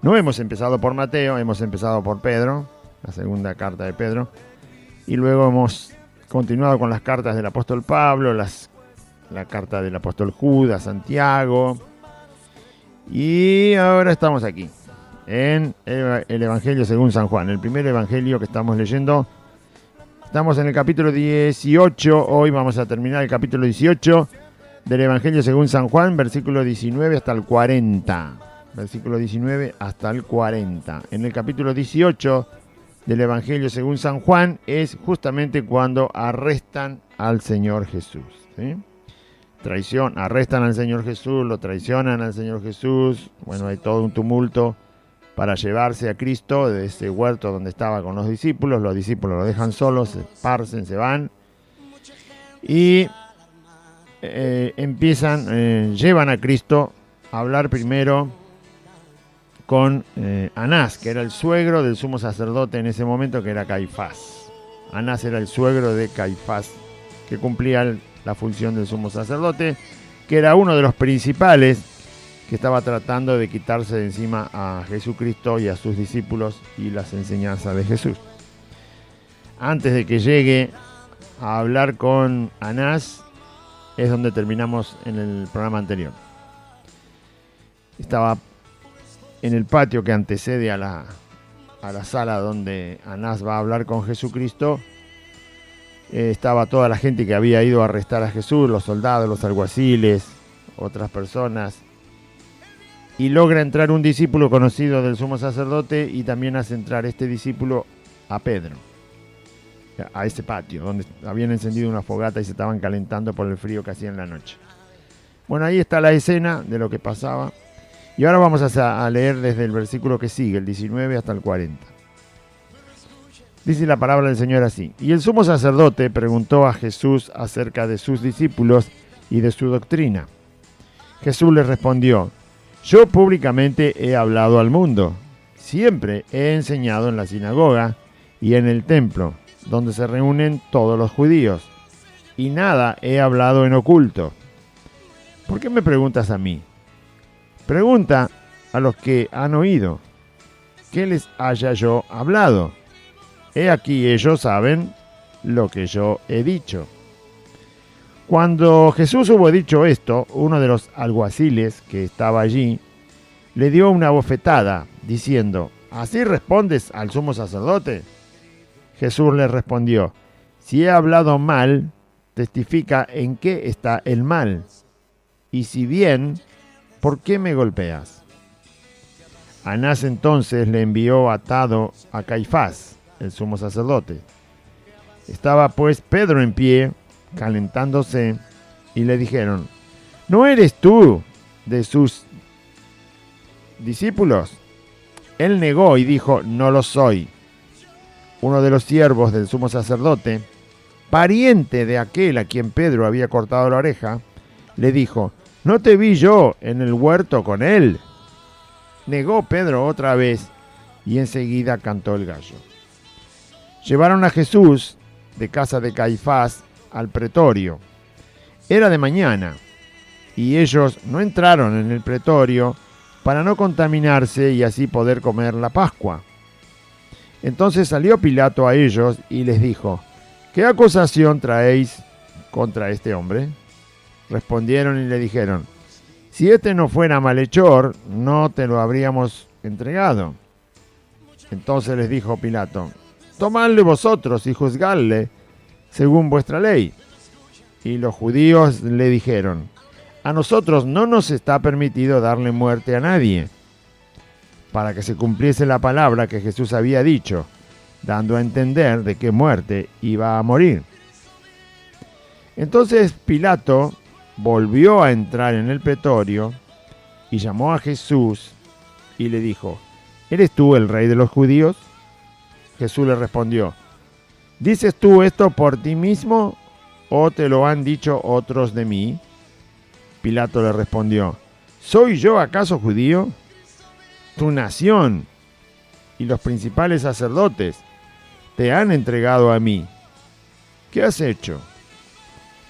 No hemos empezado por Mateo, hemos empezado por Pedro, la segunda carta de Pedro, y luego hemos continuado con las cartas del apóstol Pablo, la carta del apóstol Judas, Santiago, y ahora estamos aquí, en el Evangelio según San Juan, el primer Evangelio que estamos leyendo. Estamos en el capítulo 18, hoy vamos a terminar el capítulo 18 del Evangelio según San Juan, versículo 19 hasta el 40. Versículo 19 hasta el 40. En el capítulo 18 del Evangelio según San Juan es justamente cuando arrestan al Señor Jesús, ¿sí? Arrestan al Señor Jesús, lo traicionan al Señor Jesús. Bueno, hay todo un tumulto para llevarse a Cristo de ese huerto donde estaba con los discípulos. Los discípulos lo dejan solos, se esparcen, se van. Y llevan a Cristo a hablar primero con Anás, que era el suegro del sumo sacerdote en ese momento, que era Caifás. Anás era el suegro de Caifás, que cumplía la función del sumo sacerdote, que era uno de los principales que estaba tratando de quitarse de encima a Jesucristo y a sus discípulos y las enseñanzas de Jesús. Antes de que llegue a hablar con Anás, es donde terminamos en el programa anterior. Estaba en el patio que antecede a la sala donde Anás va a hablar con Jesucristo. Estaba toda la gente que había ido a arrestar a Jesús, los soldados, los alguaciles, otras personas. Y logra entrar un discípulo conocido del sumo sacerdote y también hace entrar este discípulo a Pedro, a ese patio donde habían encendido una fogata y se estaban calentando por el frío que hacía en la noche. Bueno, ahí está la escena de lo que pasaba. Y ahora vamos a leer desde el versículo que sigue, el 19 hasta el 40. Dice la palabra del Señor así: Y el sumo sacerdote preguntó a Jesús acerca de sus discípulos y de su doctrina. Jesús le respondió: Yo públicamente he hablado al mundo. Siempre he enseñado en la sinagoga y en el templo, donde se reúnen todos los judíos, y nada he hablado en oculto. ¿Por qué me preguntas a mí? Pregunta a los que han oído, ¿qué les haya yo hablado? He aquí ellos saben lo que yo he dicho. Cuando Jesús hubo dicho esto, uno de los alguaciles que estaba allí le dio una bofetada, diciendo: ¿Así respondes al sumo sacerdote? Jesús le respondió: Si he hablado mal, testifica en qué está el mal. Y si bien, ¿por qué me golpeas? Anás entonces le envió atado a Caifás, el sumo sacerdote. Estaba pues Pedro en pie, calentándose, y le dijeron: ¿No eres tú de sus discípulos? Él negó y dijo: No lo soy. Uno de los siervos del sumo sacerdote, pariente de aquel a quien Pedro había cortado la oreja, le dijo: ¿No te vi yo en el huerto con él? Negó Pedro otra vez, y enseguida cantó el gallo. Llevaron a Jesús de casa de Caifás al pretorio. Era de mañana, y ellos no entraron en el pretorio para no contaminarse y así poder comer la Pascua. Entonces salió Pilato a ellos y les dijo: ¿Qué acusación traéis contra este hombre? Respondieron y le dijeron: Si este no fuera malhechor, no te lo habríamos entregado. Entonces les dijo Pilato: Tomadle vosotros y juzgadle según vuestra ley. Y los judíos le dijeron: A nosotros no nos está permitido darle muerte a nadie, para que se cumpliese la palabra que Jesús había dicho, dando a entender de qué muerte iba a morir. Entonces Pilato volvió a entrar en el pretorio y llamó a Jesús y le dijo: ¿Eres tú el rey de los judíos? Jesús le respondió: ¿Dices tú esto por ti mismo o te lo han dicho otros de mí? Pilato le respondió: ¿Soy yo acaso judío? Tu nación y los principales sacerdotes te han entregado a mí. ¿Qué has hecho?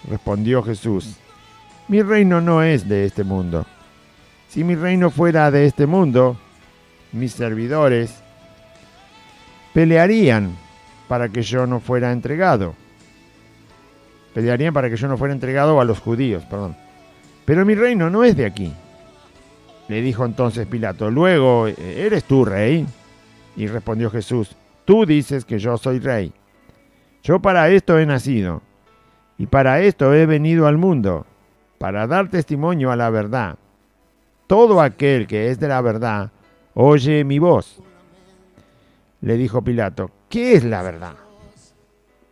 Respondió Jesús: Mi reino no es de este mundo. Si mi reino fuera de este mundo, mis servidores, pelearían para que yo no fuera entregado. Pelearían para que yo no fuera entregado a los judíos, perdón. Pero mi reino no es de aquí. Le dijo entonces Pilato, luego, ¿eres tú rey? Y respondió Jesús, tú dices que yo soy rey. Yo para esto he nacido, y para esto he venido al mundo, para dar testimonio a la verdad. Todo aquel que es de la verdad, oye mi voz. Le dijo Pilato, ¿qué es la verdad?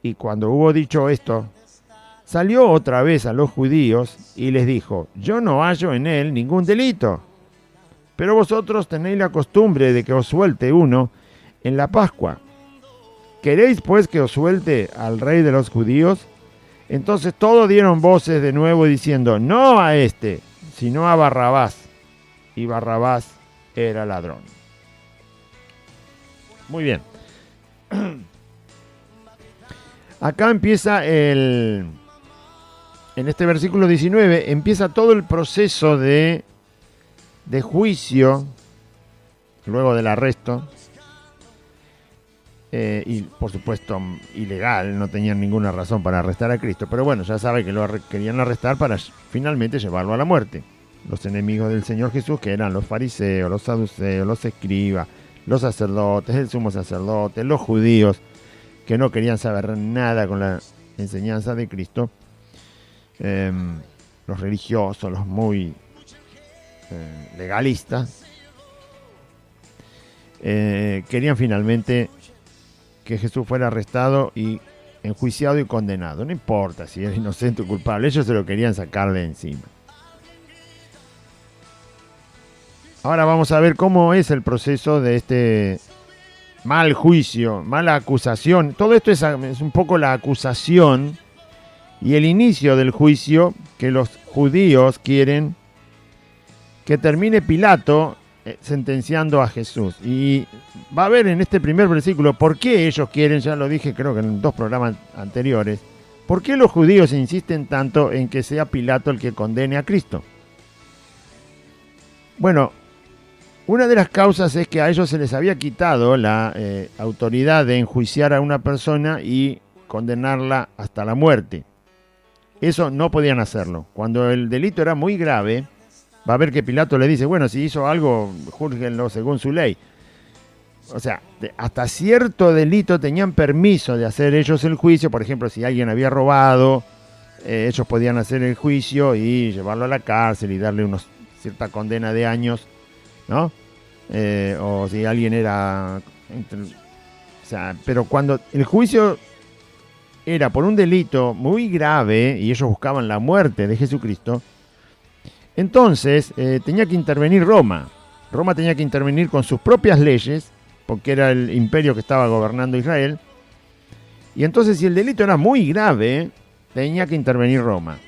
Y cuando hubo dicho esto, salió otra vez a los judíos y les dijo, yo no hallo en él ningún delito. Pero vosotros tenéis la costumbre de que os suelte uno en la Pascua. ¿Queréis pues que os suelte al rey de los judíos? Entonces todos dieron voces de nuevo diciendo, no a este, sino a Barrabás. Y Barrabás era ladrón. Muy bien. Acá empieza en este versículo 19, empieza todo el proceso de juicio, luego del arresto, y por supuesto ilegal, no tenían ninguna razón para arrestar a Cristo, pero bueno, ya sabe que lo querían arrestar para finalmente llevarlo a la muerte. Los enemigos del Señor Jesús, que eran los fariseos, los saduceos, los escribas, los sacerdotes, el sumo sacerdote, los judíos, que no querían saber nada con la enseñanza de Cristo, los religiosos, los muy legalistas, querían finalmente que Jesús fuera arrestado y enjuiciado y condenado. No importa si era inocente o culpable, ellos se lo querían sacar de encima. Ahora vamos a ver cómo es el proceso de este mal juicio, mala acusación. Todo esto es un poco la acusación y el inicio del juicio que los judíos quieren que termine Pilato sentenciando a Jesús. Y va a ver en este primer versículo por qué ellos quieren, ya lo dije creo que en 2 programas anteriores, por qué los judíos insisten tanto en que sea Pilato el que condene a Cristo. Bueno, una de las causas es que a ellos se les había quitado la autoridad de enjuiciar a una persona y condenarla hasta la muerte. Eso no podían hacerlo. Cuando el delito era muy grave, va a ver que Pilato le dice, bueno, si hizo algo, júzguenlo según su ley. O sea, hasta cierto delito tenían permiso de hacer ellos el juicio. Por ejemplo, si alguien había robado, ellos podían hacer el juicio y llevarlo a la cárcel y darle cierta condena de años, ¿no? O si alguien era... O sea, pero cuando el juicio era por un delito muy grave y ellos buscaban la muerte de Jesucristo, entonces tenía que intervenir Roma. Roma tenía que intervenir con sus propias leyes, porque era el imperio que estaba gobernando Israel. Y entonces si el delito era muy grave, tenía que intervenir Roma.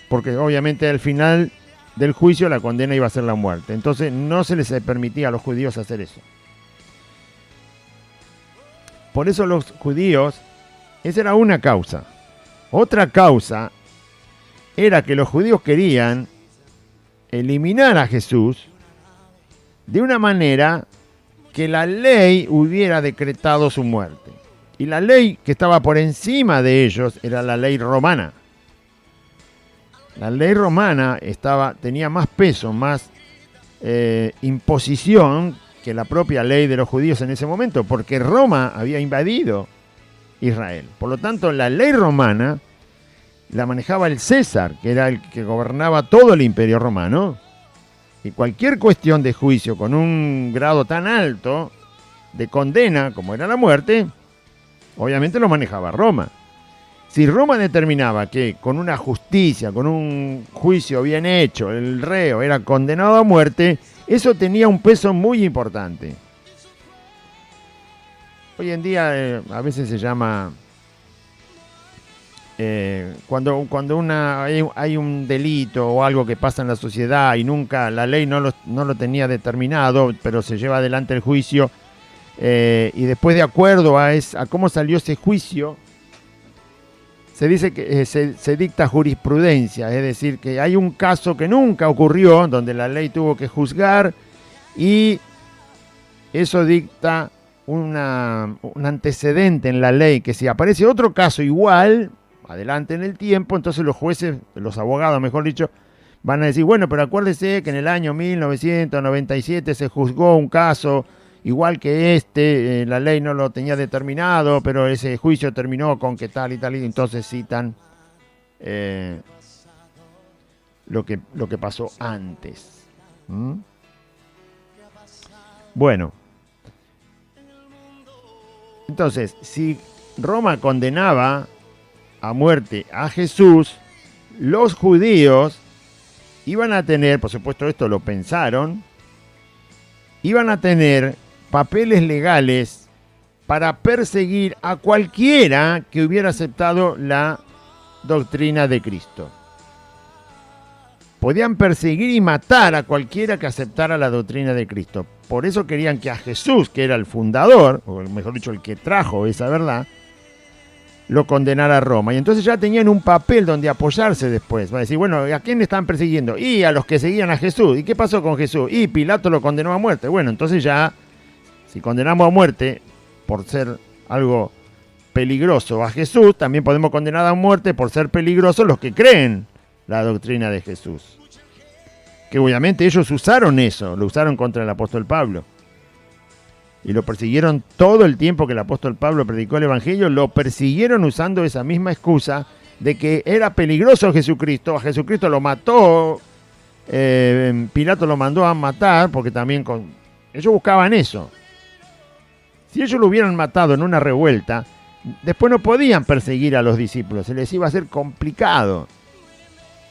Porque obviamente al final del juicio la condena iba a ser la muerte. Entonces no se les permitía a los judíos hacer eso. Por eso los judíos, esa era una causa. Otra causa era que los judíos querían eliminar a Jesús de una manera que la ley hubiera decretado su muerte. Y la ley que estaba por encima de ellos era la ley romana. La ley romana tenía más peso, más imposición que la propia ley de los judíos en ese momento, porque Roma había invadido Israel. Por lo tanto, la ley romana la manejaba el César, que era el que gobernaba todo el imperio romano, y cualquier cuestión de juicio con un grado tan alto de condena como era la muerte, obviamente lo manejaba Roma. Si Roma determinaba que con una justicia, con un juicio bien hecho, el reo era condenado a muerte, eso tenía un peso muy importante. Hoy en día a veces se llama, cuando hay un delito o algo que pasa en la sociedad y nunca la ley no lo tenía determinado, pero se lleva adelante el juicio, y después de acuerdo a cómo salió ese juicio, se dice que se dicta jurisprudencia, es decir, que hay un caso que nunca ocurrió, donde la ley tuvo que juzgar y eso dicta un antecedente en la ley, que si aparece otro caso igual, adelante en el tiempo, entonces los jueces, los abogados, mejor dicho, van a decir, bueno, pero acuérdese que en el año 1997 se juzgó un caso igual que la ley no lo tenía determinado, pero ese juicio terminó con que tal y tal, y entonces citan lo que pasó antes. ¿Mm? Bueno, entonces, si Roma condenaba a muerte a Jesús, los judíos iban a tener, por supuesto esto lo pensaron, iban a tener papeles legales para perseguir a cualquiera que hubiera aceptado la doctrina de Cristo. Podían perseguir y matar a cualquiera que aceptara la doctrina de Cristo. Por eso querían que a Jesús, que era el fundador, o mejor dicho, el que trajo esa verdad, lo condenara a Roma. Y entonces ya tenían un papel donde apoyarse después. Va a decir, bueno, ¿a quién están persiguiendo? Y a los que seguían a Jesús. ¿Y qué pasó con Jesús? Y Pilato lo condenó a muerte. Bueno, entonces ya, si condenamos a muerte por ser algo peligroso a Jesús, también podemos condenar a muerte por ser peligrosos los que creen la doctrina de Jesús. Que obviamente ellos usaron eso, lo usaron contra el apóstol Pablo. Y lo persiguieron todo el tiempo que el apóstol Pablo predicó el Evangelio, lo persiguieron usando esa misma excusa de que era peligroso Jesucristo. A Jesucristo lo mató, Pilato lo mandó a matar, porque también ellos buscaban eso. Si ellos lo hubieran matado en una revuelta, después no podían perseguir a los discípulos, se les iba a hacer complicado,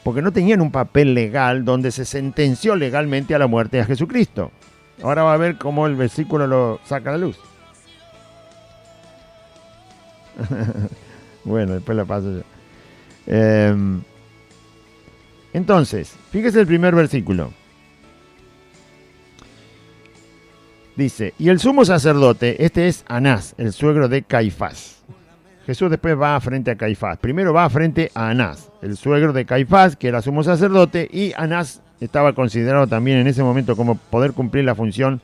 porque no tenían un papel legal donde se sentenció legalmente a la muerte de Jesucristo. Ahora va a ver cómo el versículo lo saca a la luz. Bueno, después lo paso yo. Entonces, fíjese el primer versículo. Dice, y el sumo sacerdote, este es Anás, el suegro de Caifás. Jesús después va frente a Caifás. Primero va frente a Anás, el suegro de Caifás, que era sumo sacerdote, y Anás estaba considerado también en ese momento como poder cumplir la función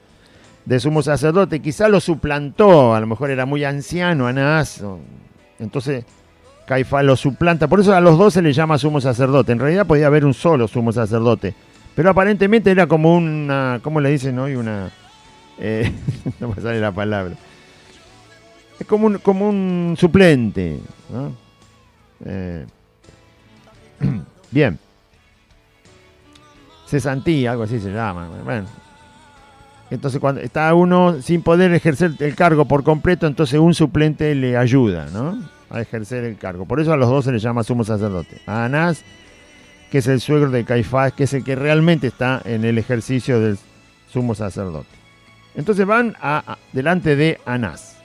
de sumo sacerdote. Quizá lo suplantó, a lo mejor era muy anciano Anás, entonces Caifás lo suplanta. Por eso a los dos se le llama sumo sacerdote. En realidad podía haber un solo sumo sacerdote, pero aparentemente era como una, ¿cómo le dicen hoy? Una, no me sale la palabra. Es como un suplente, ¿no? Bien. Cesantía, algo así se llama. Bueno. Entonces cuando está uno sin poder ejercer el cargo por completo, entonces un suplente le ayuda, ¿no?, a ejercer el cargo. Por eso a los dos se les llama sumo sacerdote. A Anás, que es el suegro de Caifás, que es el que realmente está en el ejercicio del sumo sacerdote. Entonces van delante de Anás.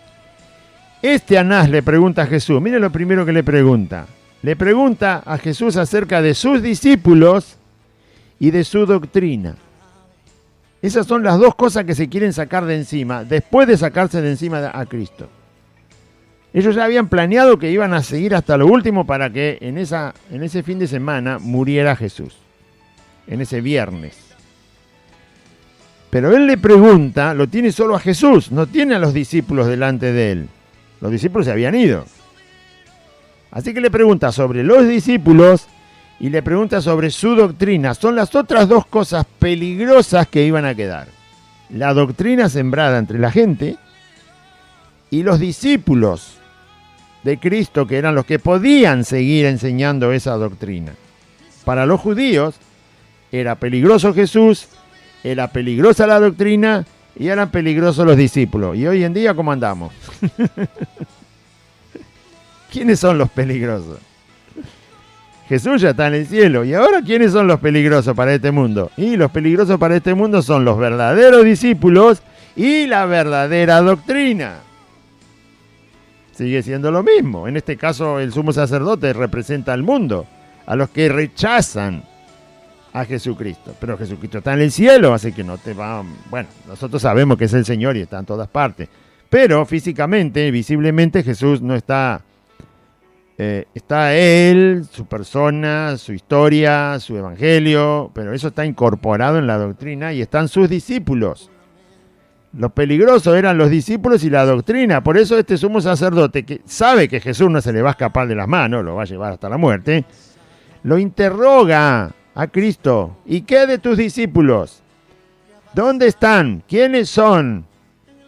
Este Anás le pregunta a Jesús, miren lo primero que le pregunta. Le pregunta a Jesús acerca de sus discípulos y de su doctrina. Esas son las dos cosas que se quieren sacar de encima, después de sacarse de encima a Cristo. Ellos ya habían planeado que iban a seguir hasta lo último para que en ese fin de semana muriera Jesús, en ese viernes. Pero él le pregunta, lo tiene solo a Jesús, no tiene a los discípulos delante de él. Los discípulos se habían ido. Así que le pregunta sobre los discípulos y le pregunta sobre su doctrina. Son las otras dos cosas peligrosas que iban a quedar. La doctrina sembrada entre la gente y los discípulos de Cristo, que eran los que podían seguir enseñando esa doctrina. Para los judíos era peligroso Jesús, era peligrosa la doctrina y eran peligrosos los discípulos. Y hoy en día, ¿cómo andamos? ¿Quiénes son los peligrosos? Jesús ya está en el cielo. ¿Y ahora quiénes son los peligrosos para este mundo? Y los peligrosos para este mundo son los verdaderos discípulos y la verdadera doctrina. Sigue siendo lo mismo. En este caso, el sumo sacerdote representa al mundo, a los que rechazan a Jesucristo. Pero Jesucristo está en el cielo, así que no te va... Bueno, nosotros sabemos que es el Señor y está en todas partes. Pero físicamente, visiblemente, Jesús no está... está Él, su persona, su historia, su evangelio, pero eso está incorporado en la doctrina y están sus discípulos. Lo peligroso eran los discípulos y la doctrina. Por eso este sumo sacerdote, que sabe que Jesús no se le va a escapar de las manos, lo va a llevar hasta la muerte, lo interroga a Cristo. ¿Y qué de tus discípulos? ¿Dónde están? ¿Quiénes son?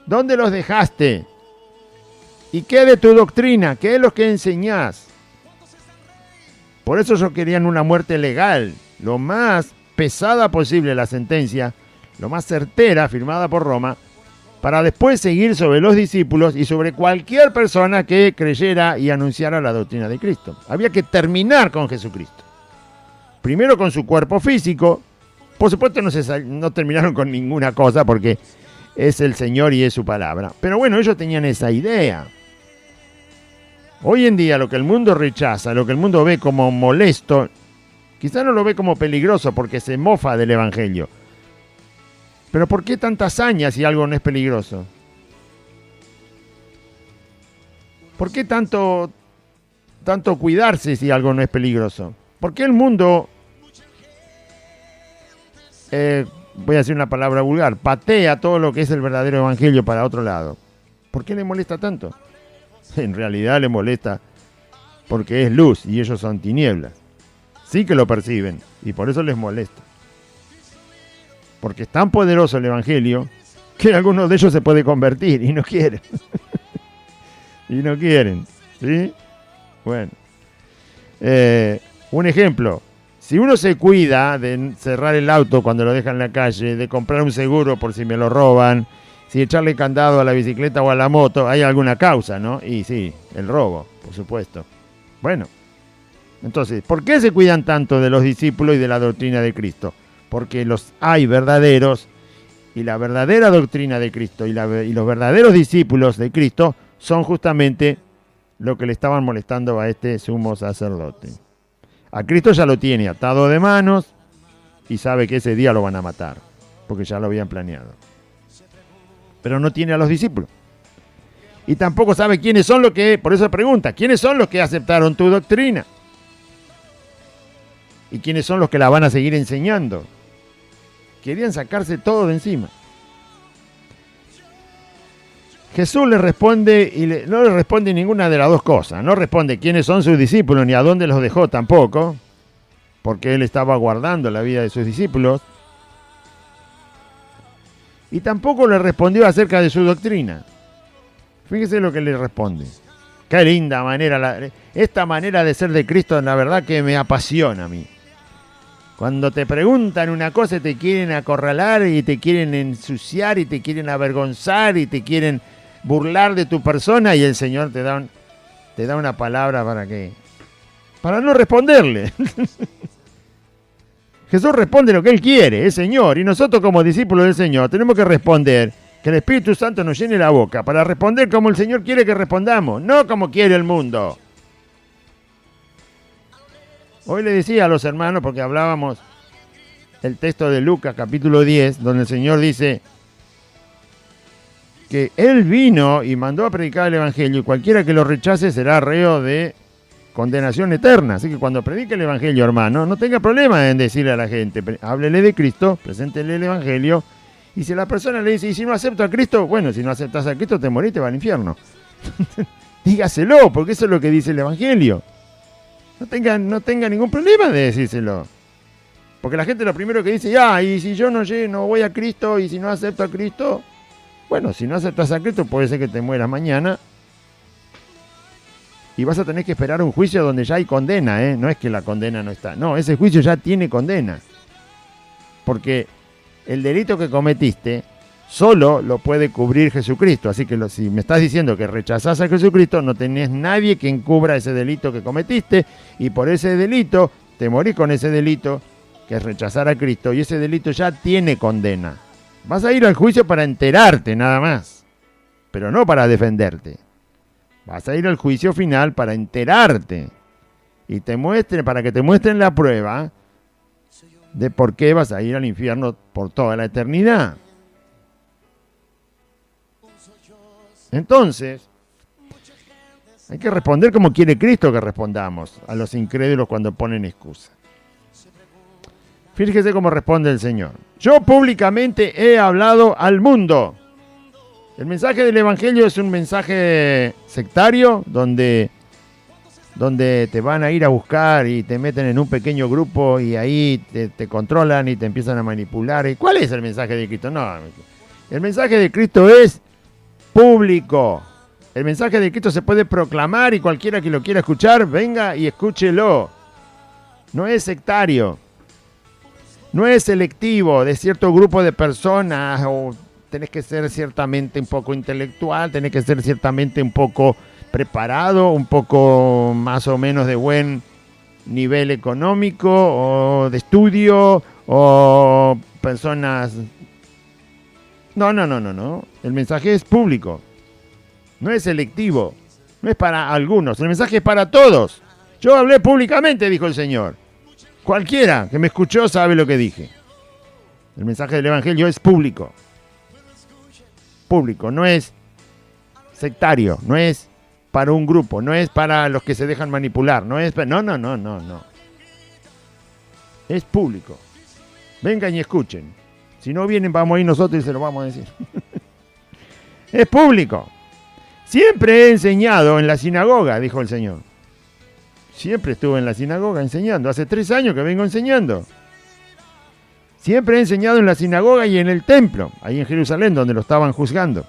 ¿Dónde los dejaste? ¿Y qué de tu doctrina? ¿Qué es lo que enseñás? Por eso ellos querían una muerte legal, lo más pesada posible la sentencia, lo más certera, firmada por Roma, para después seguir sobre los discípulos y sobre cualquier persona que creyera y anunciara la doctrina de Cristo. Había que terminar con Jesucristo. Primero con su cuerpo físico. Por supuesto no terminaron con ninguna cosa porque es el Señor y es su palabra. Pero bueno, ellos tenían esa idea. Hoy en día lo que el mundo rechaza, lo que el mundo ve como molesto, quizá no lo ve como peligroso porque se mofa del Evangelio. Pero ¿por qué tanta hazaña si algo no es peligroso? ¿Por qué tanto cuidarse si algo no es peligroso? ¿Por qué el mundo, voy a decir una palabra vulgar, patea todo lo que es el verdadero Evangelio para otro lado? ¿Por qué le molesta tanto? En realidad le molesta porque es luz y ellos son tinieblas. Sí que lo perciben y por eso les molesta. Porque es tan poderoso el Evangelio que algunos de ellos se puede convertir y no quieren. Y no quieren. ¿Sí? Bueno. Un ejemplo. Si uno se cuida de cerrar el auto cuando lo deja en la calle, de comprar un seguro por si me lo roban, si echarle candado a la bicicleta o a la moto, hay alguna causa, ¿no? Y sí, el robo, por supuesto. Bueno. Entonces, ¿por qué se cuidan tanto de los discípulos y de la doctrina de Cristo? Porque los hay verdaderos y la verdadera doctrina de Cristo y los verdaderos discípulos de Cristo son justamente lo que le estaban molestando a este sumo sacerdote. A Cristo ya lo tiene atado de manos y sabe que ese día lo van a matar, porque ya lo habían planeado. Pero no tiene a los discípulos. Y tampoco sabe quiénes son los que, por eso pregunta, ¿quiénes son los que aceptaron tu doctrina? ¿Y quiénes son los que la van a seguir enseñando? Querían sacarse todo de encima. Jesús le responde y no le responde ninguna de las dos cosas. No responde quiénes son sus discípulos ni a dónde los dejó tampoco, porque él estaba guardando la vida de sus discípulos. Y tampoco le respondió acerca de su doctrina. Fíjese lo que le responde. Qué linda manera. Esta manera de ser de Cristo, la verdad que me apasiona a mí. Cuando te preguntan una cosa te quieren acorralar y te quieren ensuciar y te quieren avergonzar y te quieren burlar de tu persona y el Señor te da una palabra para no responderle. Jesús responde lo que Él quiere, es Señor, y nosotros como discípulos del Señor tenemos que responder, que el Espíritu Santo nos llene la boca para responder como el Señor quiere que respondamos, no como quiere el mundo. Hoy le decía a los hermanos, porque hablábamos el texto de Lucas capítulo 10, donde el Señor dice que Él vino y mandó a predicar el Evangelio y cualquiera que lo rechace será reo de condenación eterna. Así que cuando predique el Evangelio, hermano, no tenga problema en decirle a la gente, háblele de Cristo, preséntele el Evangelio, y si la persona le dice, ¿y si no acepto a Cristo? Bueno, si no aceptas a Cristo te morís, te va al infierno. Dígaselo, porque eso es lo que dice el Evangelio. No tenga ningún problema de decírselo. Porque la gente lo primero que dice, y si yo no voy a Cristo y si no acepto a Cristo, bueno, si no aceptas a Cristo puede ser que te mueras mañana y vas a tener que esperar un juicio donde ya hay condena, ¿eh? No es que la condena no está. No, ese juicio ya tiene condena. Porque el delito que cometiste solo lo puede cubrir Jesucristo. Así que si me estás diciendo que rechazás a Jesucristo, no tenés nadie que encubra ese delito que cometiste y por ese delito te morís con ese delito que es rechazar a Cristo y ese delito ya tiene condena. Vas a ir al juicio para enterarte nada más, pero no para defenderte. Vas a ir al juicio final para enterarte y para que te muestren la prueba de por qué vas a ir al infierno por toda la eternidad. Entonces, hay que responder como quiere Cristo que respondamos a los incrédulos cuando ponen excusa. Fíjese cómo responde el Señor. Yo públicamente he hablado al mundo. El mensaje del Evangelio es un mensaje sectario donde te van a ir a buscar y te meten en un pequeño grupo y ahí te controlan y te empiezan a manipular. ¿Y cuál es el mensaje de Cristo? No, el mensaje de Cristo es público. El mensaje de Cristo se puede proclamar y cualquiera que lo quiera escuchar, venga y escúchelo. No es sectario. No es selectivo de cierto grupo de personas o tenés que ser ciertamente un poco intelectual, tenés que ser ciertamente un poco preparado, un poco más o menos de buen nivel económico o de estudio o personas... No. El mensaje es público. No es selectivo. No es para algunos. El mensaje es para todos. Yo hablé públicamente, dijo el Señor. Cualquiera que me escuchó sabe lo que dije. El mensaje del Evangelio es público. Público. No es sectario. No es para un grupo. No es para los que se dejan manipular. No es... No. Es público. Vengan y escuchen. Si no vienen, vamos a ir nosotros y se lo vamos a decir. Es público. Siempre he enseñado en la sinagoga, dijo el Señor. Siempre estuve en la sinagoga enseñando. Hace 3 años que vengo enseñando. Siempre he enseñado en la sinagoga y en el templo, ahí en Jerusalén, donde lo estaban juzgando.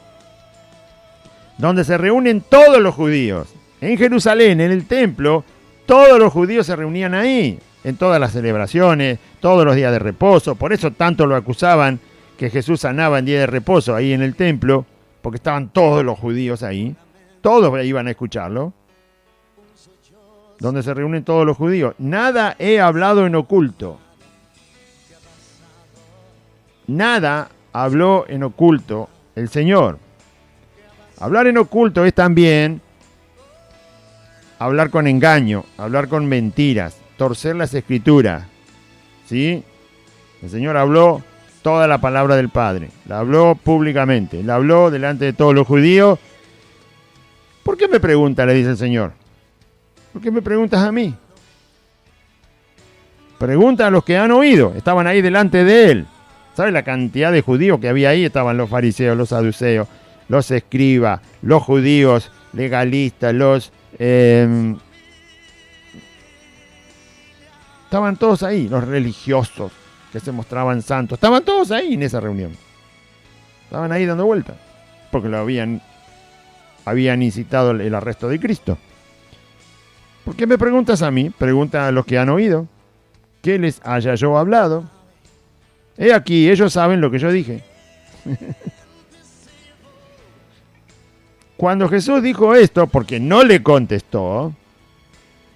Donde se reúnen todos los judíos. En Jerusalén, en el templo, todos los judíos se reunían ahí. En todas las celebraciones, todos los días de reposo. Por eso tanto lo acusaban que Jesús sanaba en día de reposo ahí en el templo, porque estaban todos los judíos ahí. Todos iban a escucharlo. Donde se reúnen todos los judíos. Nada he hablado en oculto. Nada habló en oculto el Señor. Hablar en oculto es también hablar con engaño, hablar con mentiras, torcer las escrituras. ¿Sí? El Señor habló toda la palabra del Padre. La habló públicamente. La habló delante de todos los judíos. ¿Por qué me pregunta? Le dice el Señor. ¿Por qué me preguntas a mí? Pregunta a los que han oído. Estaban ahí delante de él. ¿Sabes la cantidad de judíos que había ahí? Estaban los fariseos, los saduceos, los escribas, los judíos legalistas, estaban todos ahí, los religiosos que se mostraban santos. Estaban todos ahí en esa reunión. Estaban ahí dando vueltas. Porque lo habían incitado el arresto de Cristo. ¿Por qué me preguntas a mí? Pregunta a los que han oído. ¿Qué les haya yo hablado? He aquí, ellos saben lo que yo dije. Cuando Jesús dijo esto, porque no le contestó,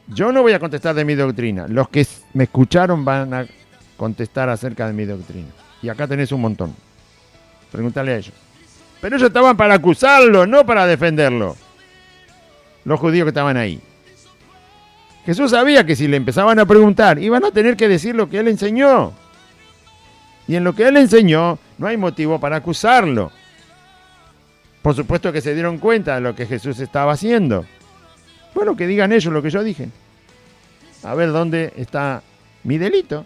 yo no voy a contestar de mi doctrina. Los que me escucharon van a contestar acerca de mi doctrina. Y acá tenés un montón. Pregúntale a ellos. Pero ellos estaban para acusarlo, no para defenderlo. Los judíos que estaban ahí. Jesús sabía que si le empezaban a preguntar, iban a tener que decir lo que él enseñó. Y en lo que él enseñó, no hay motivo para acusarlo. Por supuesto que se dieron cuenta de lo que Jesús estaba haciendo. Bueno, que digan ellos lo que yo dije. A ver dónde está mi delito.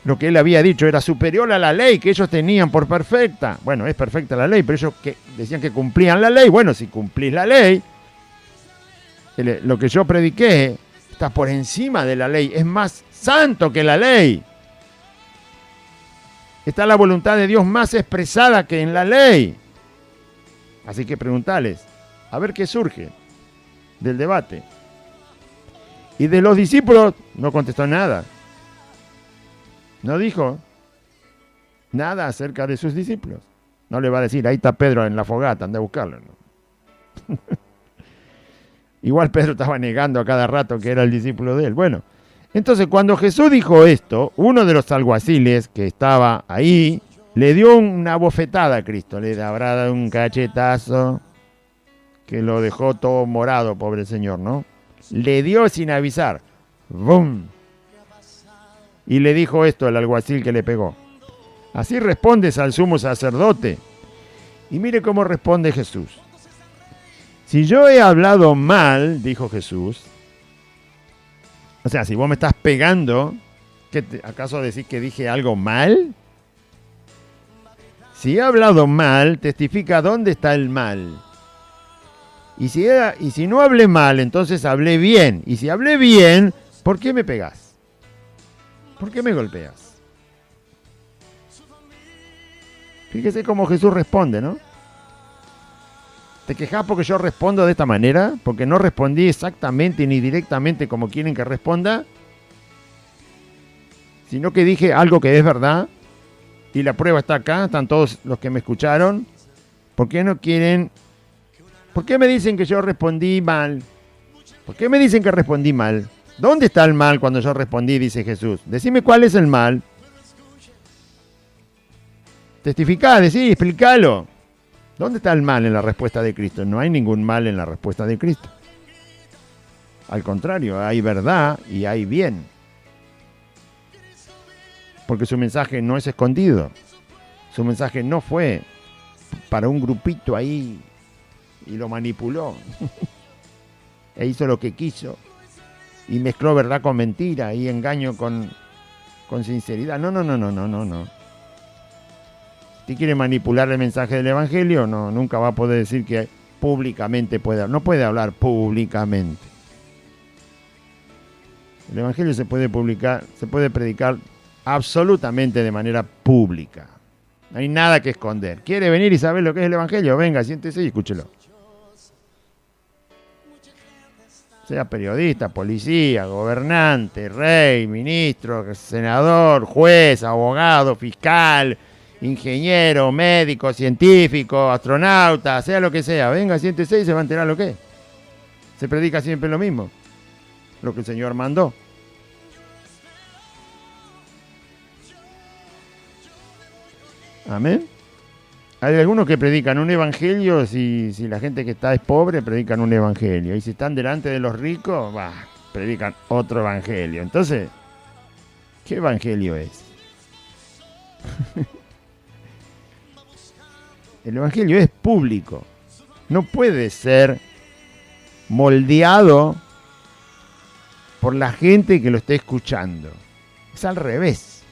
Lo que él había dicho era superior a la ley que ellos tenían por perfecta. Bueno, es perfecta la ley, pero ellos decían que cumplían la ley. Bueno, si cumplís la ley, lo que yo prediqué está por encima de la ley. Es más santo que la ley. Está la voluntad de Dios más expresada que en la ley. Así que preguntales, a ver qué surge del debate. Y de los discípulos no contestó nada. No dijo nada acerca de sus discípulos. No le va a decir, ahí está Pedro en la fogata, anda a buscarlo. ¿No? Igual Pedro estaba negando a cada rato que era el discípulo de él. Bueno, entonces cuando Jesús dijo esto, uno de los alguaciles que estaba ahí le dio una bofetada a Cristo. Le habrá dado un cachetazo que lo dejó todo morado, pobre señor, ¿no? Le dio sin avisar. ¡Bum! Y le dijo esto al alguacil que le pegó. Así respondes al sumo sacerdote. Y mire cómo responde Jesús. Si yo he hablado mal, dijo Jesús, o sea, si vos me estás pegando, ¿acaso decís que dije algo mal? Si he hablado mal, testifica dónde está el mal. Y si no hablé mal, entonces hablé bien. Y si hablé bien, ¿por qué me pegás? ¿Por qué me golpeas? Fíjese cómo Jesús responde, ¿no? ¿Te quejás porque yo respondo de esta manera? ¿Porque no respondí exactamente ni directamente como quieren que responda? Sino que dije algo que es verdad. Y la prueba está acá, están todos los que me escucharon. ¿Por qué no quieren? ¿Por qué me dicen que yo respondí mal? ¿Por qué me dicen que respondí mal? ¿Dónde está el mal cuando yo respondí? Dice Jesús. Decime cuál es el mal. Testificá, decí, explícalo. ¿Dónde está el mal en la respuesta de Cristo? No hay ningún mal en la respuesta de Cristo. Al contrario, hay verdad y hay bien. Porque su mensaje no es escondido. Su mensaje no fue para un grupito ahí y lo manipuló. E hizo lo que quiso. Y mezcló verdad con mentira y engaño con sinceridad. No. Si quiere manipular el mensaje del Evangelio, no, nunca va a poder decir que públicamente no puede hablar públicamente. El Evangelio se puede predicar absolutamente de manera pública. No hay nada que esconder. ¿Quiere venir y saber lo que es el Evangelio? Venga, siéntese y escúchelo. Sea periodista, policía, gobernante, rey, ministro, senador, juez, abogado, fiscal, ingeniero, médico, científico, astronauta, sea lo que sea. Venga, siéntese y se va a enterar lo que es. Se predica siempre lo mismo. Lo que el Señor mandó. Amén. Hay algunos que predican un evangelio, si la gente que está es pobre, predican un evangelio. Y si están delante de los ricos, predican otro evangelio. Entonces, ¿qué evangelio es? El evangelio es público. No puede ser moldeado por la gente que lo esté escuchando. Es al revés.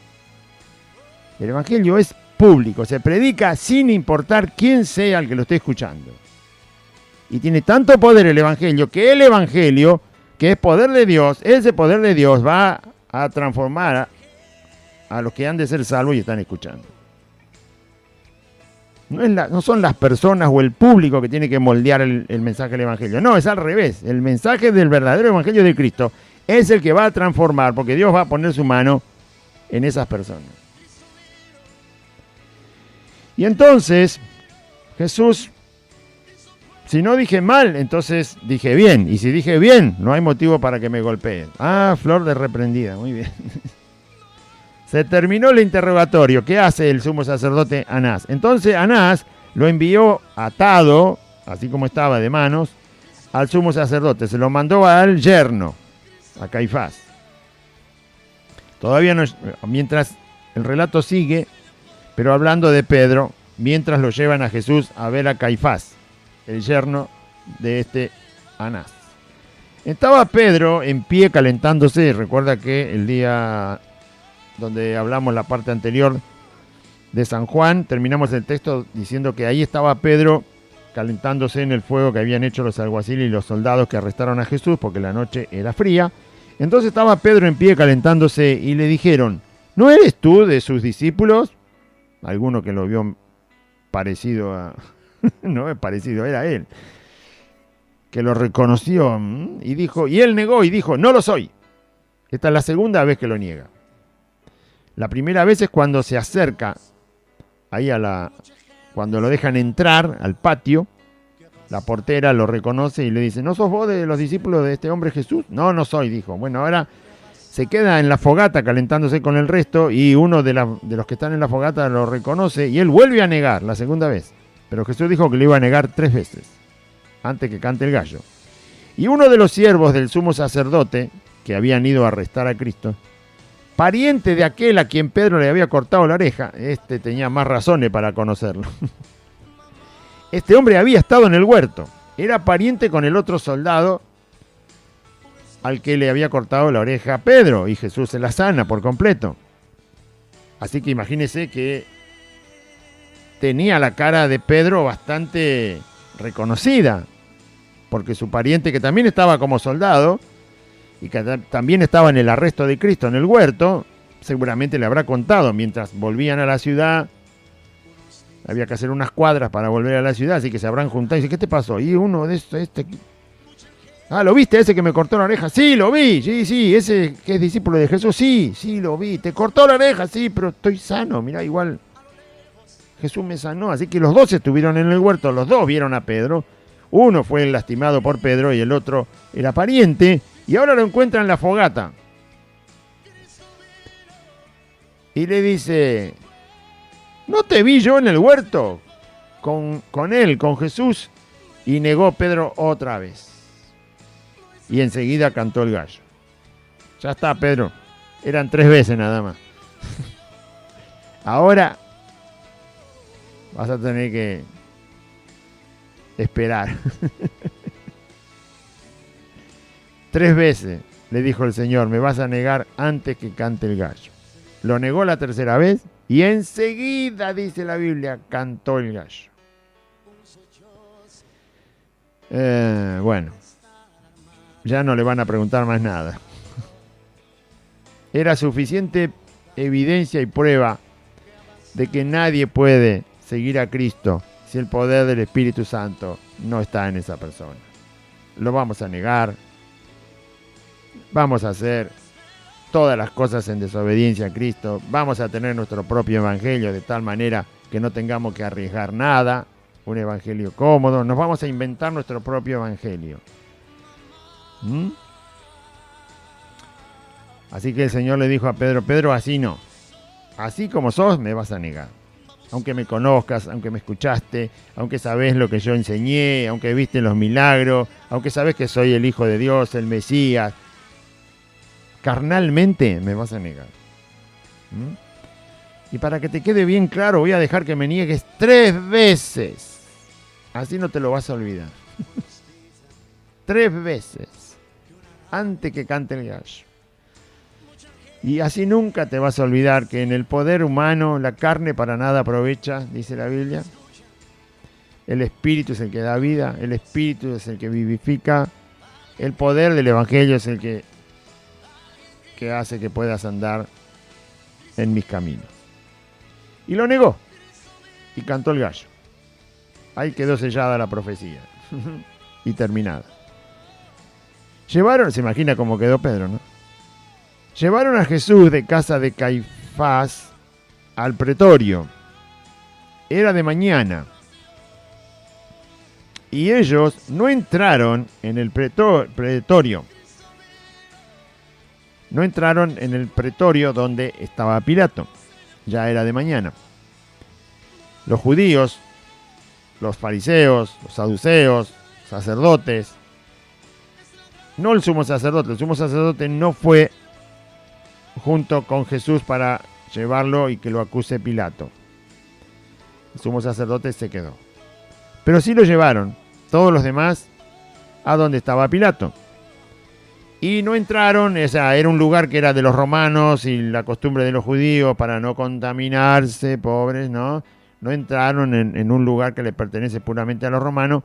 El evangelio es público, se predica sin importar quién sea el que lo esté escuchando. Y tiene tanto poder el evangelio, que es poder de Dios, ese poder de Dios va a transformar a los que han de ser salvos y están escuchando. No son las personas o el público que tiene que moldear el mensaje del evangelio. No, es al revés. El mensaje del verdadero evangelio de Cristo es el que va a transformar, porque Dios va a poner su mano en esas personas. Y entonces, Jesús, si no dije mal, entonces dije bien. Y si dije bien, no hay motivo para que me golpeen. Flor de reprendida, muy bien. Se terminó el interrogatorio. ¿Qué hace el sumo sacerdote Anás? Entonces Anás lo envió atado, así como estaba de manos, al sumo sacerdote. Se lo mandó al yerno, a Caifás. Todavía no, mientras el relato sigue, pero hablando de Pedro, mientras lo llevan a Jesús a ver a Caifás, el yerno de este Anás. Estaba Pedro en pie calentándose. Recuerda que el día donde hablamos la parte anterior de San Juan, terminamos el texto diciendo que ahí estaba Pedro calentándose en el fuego que habían hecho los alguaciles y los soldados que arrestaron a Jesús porque la noche era fría. Entonces estaba Pedro en pie calentándose y le dijeron: ¿no eres tú de sus discípulos? Alguno que lo vio parecido a... no es parecido, era él. Que lo reconoció y él negó y dijo: no lo soy. Esta es la segunda vez que lo niega. La primera vez es cuando se acerca ahí cuando lo dejan entrar al patio, la portera lo reconoce y le dice: ¿no sos vos de los discípulos de este hombre Jesús? No, no soy, dijo. Bueno, ahora se queda en la fogata calentándose con el resto y uno de los que están en la fogata lo reconoce y él vuelve a negar la segunda vez. Pero Jesús dijo que lo iba a negar 3 veces antes que cante el gallo. Y uno de los siervos del sumo sacerdote que habían ido a arrestar a Cristo, pariente de aquel a quien Pedro le había cortado la oreja, tenía más razones para conocerlo. Este hombre había estado en el huerto, era pariente con el otro soldado al que le había cortado la oreja a Pedro, y Jesús se la sana por completo. Así que imagínese que tenía la cara de Pedro bastante reconocida, porque su pariente, que también estaba como soldado y que también estaba en el arresto de Cristo en el huerto, seguramente le habrá contado mientras volvían a la ciudad. Había que hacer unas cuadras para volver a la ciudad, así que se habrán juntado y dice, ¿qué te pasó? Y uno de estos, ah, ¿lo viste ese que me cortó la oreja? Sí, lo vi, sí, ese que es discípulo de Jesús, sí, lo vi, te cortó la oreja, sí, pero estoy sano, mirá, igual Jesús me sanó. Así que los dos estuvieron en el huerto, los dos vieron a Pedro, uno fue el lastimado por Pedro y el otro era pariente, y ahora lo encuentran en la fogata. Y le dice, ¿no te vi yo en el huerto con él, con Jesús? Y negó Pedro otra vez. Y enseguida cantó el gallo. Ya está, Pedro. Eran 3 veces nada más. Ahora vas a tener que esperar. 3 veces le dijo el Señor, me vas a negar antes que cante el gallo. Lo negó la 3ª vez y enseguida, dice la Biblia, cantó el gallo. Bueno, ya no le van a preguntar más nada. Era suficiente evidencia y prueba de que nadie puede seguir a Cristo si el poder del Espíritu Santo no está en esa persona. Lo vamos a negar, vamos a hacer todas las cosas en desobediencia a Cristo, vamos a tener nuestro propio evangelio de tal manera que no tengamos que arriesgar nada, un evangelio cómodo, nos vamos a inventar nuestro propio evangelio. Así que el Señor le dijo a Pedro, Pedro, así no, así como sos me vas a negar. Aunque me conozcas, aunque me escuchaste, aunque sabés lo que yo enseñé, aunque viste los milagros, aunque sabés que soy el Hijo de Dios, el Mesías, carnalmente me vas a negar. Y para que te quede bien claro, voy a dejar que me niegues 3 veces. Así no te lo vas a olvidar. 3 veces. Antes que cante el gallo. Y así nunca te vas a olvidar que en el poder humano la carne para nada aprovecha, dice la Biblia. El Espíritu es el que da vida, el Espíritu es el que vivifica. El poder del Evangelio es el que hace que puedas andar en mis caminos. Y lo negó. Y cantó el gallo. Ahí quedó sellada la profecía. Y terminada. Se imagina cómo quedó Pedro, ¿no? Llevaron a Jesús de casa de Caifás al pretorio. Era de mañana. Y ellos no entraron en el pretorio. No entraron en el pretorio donde estaba Pilato. Ya era de mañana. Los judíos, los fariseos, los saduceos, sacerdotes. No el sumo sacerdote no fue junto con Jesús para llevarlo y que lo acuse Pilato. El sumo sacerdote se quedó. Pero sí lo llevaron, todos los demás, a donde estaba Pilato. Y no entraron, era un lugar que era de los romanos y la costumbre de los judíos para no contaminarse, pobres, ¿no? No entraron en un lugar que le pertenece puramente a los romanos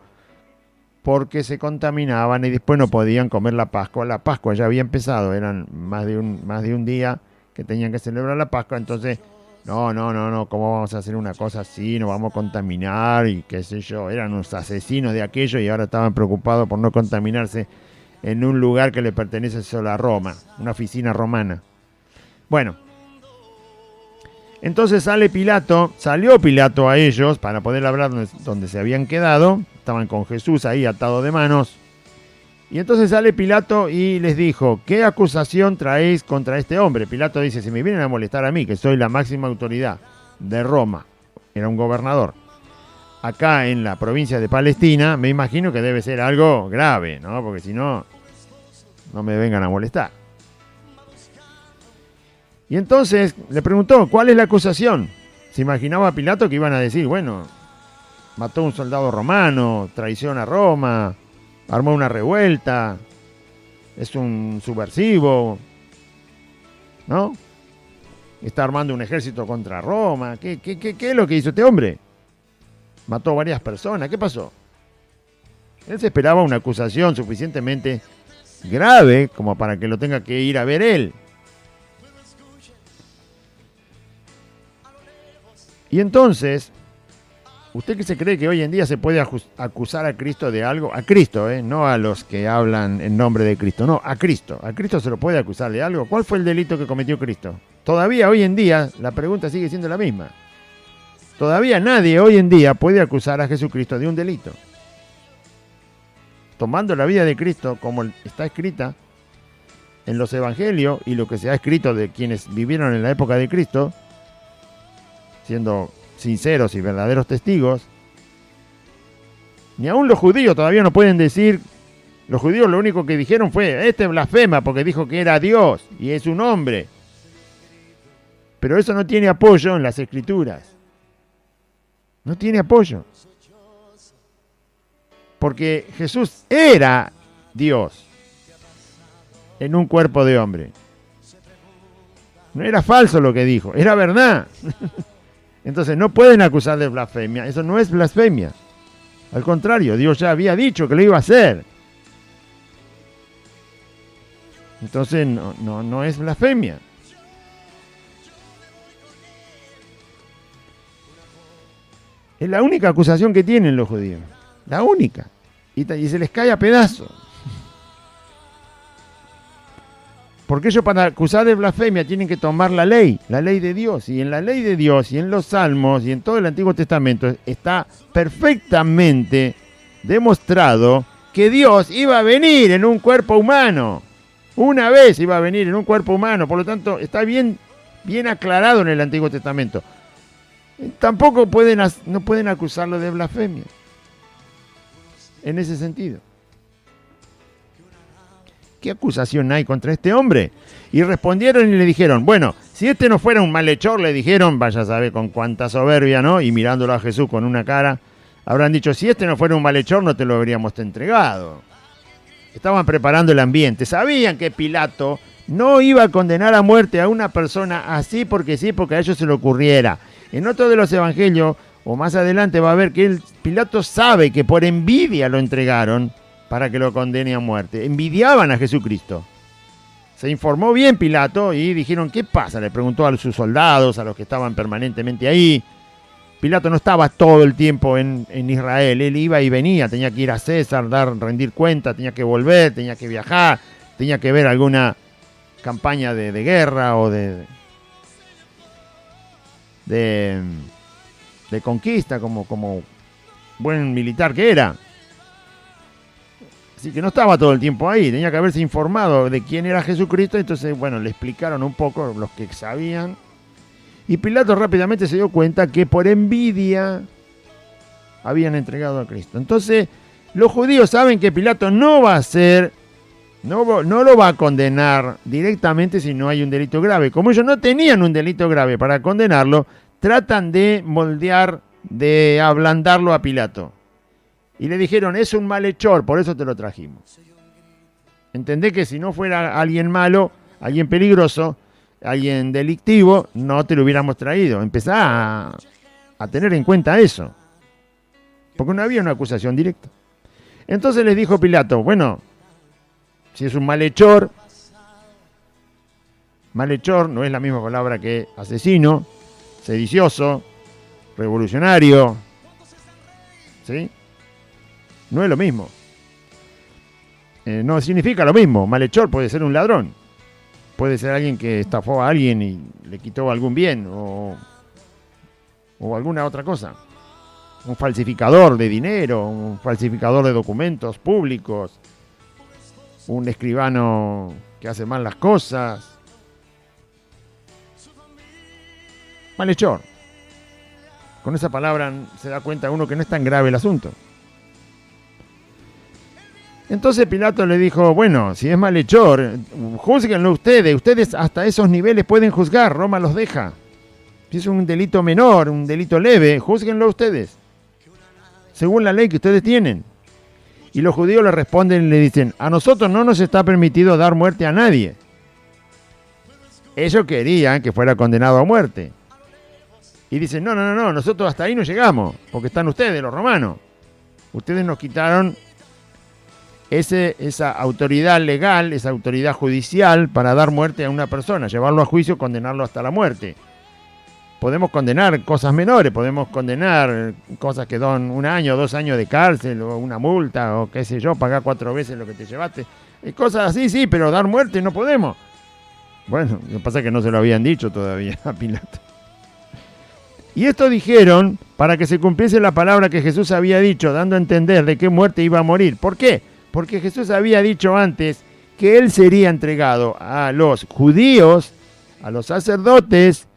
porque se contaminaban y después no podían comer la Pascua. La Pascua ya había empezado, eran más de un día que tenían que celebrar la Pascua, entonces, no, ¿cómo vamos a hacer una cosa así? Nos vamos a contaminar y qué sé yo, eran unos asesinos de aquello y ahora estaban preocupados por no contaminarse en un lugar que le pertenece solo a Roma, una oficina romana. Bueno, entonces salió Pilato a ellos para poder hablar donde se habían quedado. Estaban con Jesús ahí atado de manos. Y entonces sale Pilato y les dijo, ¿qué acusación traéis contra este hombre? Pilato dice, si me vienen a molestar a mí, que soy la máxima autoridad de Roma, era un gobernador, acá en la provincia de Palestina, me imagino que debe ser algo grave, ¿no? Porque si no, no me vengan a molestar. Y entonces le preguntó, ¿cuál es la acusación? Se imaginaba Pilato que iban a decir, bueno, mató a un soldado romano, traición a Roma, armó una revuelta, es un subversivo, ¿no? Está armando un ejército contra Roma. ¿Qué es lo que hizo este hombre? mató varias personas. ¿Qué pasó? Él se esperaba una acusación suficientemente grave como para que lo tenga que ir a ver él. Y entonces, ¿usted qué se cree que hoy en día se puede acusar a Cristo de algo? A Cristo, no a los que hablan en nombre de Cristo, no, a Cristo. ¿A Cristo se lo puede acusar de algo? ¿Cuál fue el delito que cometió Cristo? Todavía hoy en día la pregunta sigue siendo la misma. Todavía nadie hoy en día puede acusar a Jesucristo de un delito. Tomando la vida de Cristo como está escrita en los evangelios y lo que se ha escrito de quienes vivieron en la época de Cristo, siendo sinceros y verdaderos testigos, ni aún los judíos todavía no pueden decir. Los judíos lo único que dijeron fue: este blasfema porque dijo que era Dios y es un hombre. Pero eso no tiene apoyo en las Escrituras. No tiene apoyo. Porque Jesús era Dios en un cuerpo de hombre. No era falso lo que dijo, era verdad. Entonces no pueden acusar de blasfemia. Eso no es blasfemia. Al contrario, Dios ya había dicho que lo iba a hacer. Entonces no es blasfemia. Es la única acusación que tienen los judíos. La única. Y se les cae a pedazos. Porque ellos, para acusar de blasfemia, tienen que tomar la ley de Dios. Y en la ley de Dios, y en los Salmos, y en todo el Antiguo Testamento, está perfectamente demostrado que Dios iba a venir en un cuerpo humano. Una vez iba a venir en un cuerpo humano. Por lo tanto, está bien aclarado en el Antiguo Testamento. Tampoco no pueden acusarlo de blasfemia. En ese sentido. ¿Qué acusación hay contra este hombre? Y respondieron y le dijeron: bueno, si este no fuera un malhechor, le dijeron, vaya a saber con cuánta soberbia, ¿no? Y mirándolo a Jesús con una cara, habrán dicho: si este no fuera un malhechor, no te lo habríamos entregado. Estaban preparando el ambiente. Sabían que Pilato no iba a condenar a muerte a una persona así porque sí, porque a ellos se le ocurriera. En otro de los evangelios, o más adelante, va a ver que Pilato sabe que por envidia lo entregaron para que lo condene a muerte. Envidiaban a Jesucristo. Se informó bien Pilato y dijeron: ¿qué pasa? Le preguntó a sus soldados, a los que estaban permanentemente ahí. Pilato no estaba todo el tiempo en Israel. Él iba y venía. Tenía que ir a César, rendir cuenta, tenía que volver, tenía que viajar, tenía que ver alguna campaña de guerra o de conquista, como buen militar que era. Así que no estaba todo el tiempo ahí, tenía que haberse informado de quién era Jesucristo. Entonces, bueno, le explicaron un poco los que sabían. Y Pilato rápidamente se dio cuenta que por envidia habían entregado a Cristo. Entonces, los judíos saben que Pilato no va a hacer, no lo va a condenar directamente si no hay un delito grave. Como ellos no tenían un delito grave para condenarlo, tratan de moldear, de ablandarlo a Pilato. Y le dijeron: es un malhechor, por eso te lo trajimos. Entendé que si no fuera alguien malo, alguien peligroso, alguien delictivo, no te lo hubiéramos traído. Empezá a tener en cuenta eso. Porque no había una acusación directa. Entonces les dijo Pilato: bueno, si es un malhechor no es la misma palabra que asesino, sedicioso, revolucionario, ¿sí? No es lo mismo. No significa lo mismo. Malhechor puede ser un ladrón. Puede ser alguien que estafó a alguien y le quitó algún bien o alguna otra cosa. Un falsificador de dinero, un falsificador de documentos públicos, un escribano que hace mal las cosas. Malhechor. Con esa palabra se da cuenta uno que no es tan grave el asunto. Entonces Pilato le dijo: bueno, si es malhechor, júzguenlo ustedes hasta esos niveles pueden juzgar, Roma los deja. Si es un delito menor, un delito leve, júzguenlo ustedes, según la ley que ustedes tienen. Y los judíos le responden y le dicen: a nosotros no nos está permitido dar muerte a nadie. Ellos querían que fuera condenado a muerte. Y dicen, no, nosotros hasta ahí no llegamos, porque están ustedes, los romanos. Ustedes nos quitaron esa autoridad legal, esa autoridad judicial para dar muerte a una persona, llevarlo a juicio, condenarlo hasta la muerte. Podemos condenar cosas menores, podemos condenar cosas que dan 1 año, 2 años de cárcel, o una multa, o qué sé yo, pagar 4 veces lo que te llevaste. Cosas así, sí, pero dar muerte no podemos. Bueno, lo que pasa es que no se lo habían dicho todavía a Pilato. Y esto dijeron para que se cumpliese la palabra que Jesús había dicho, dando a entender de qué muerte iba a morir. ¿Por qué? Porque Jesús había dicho antes que él sería entregado a los judíos, a los sacerdotes,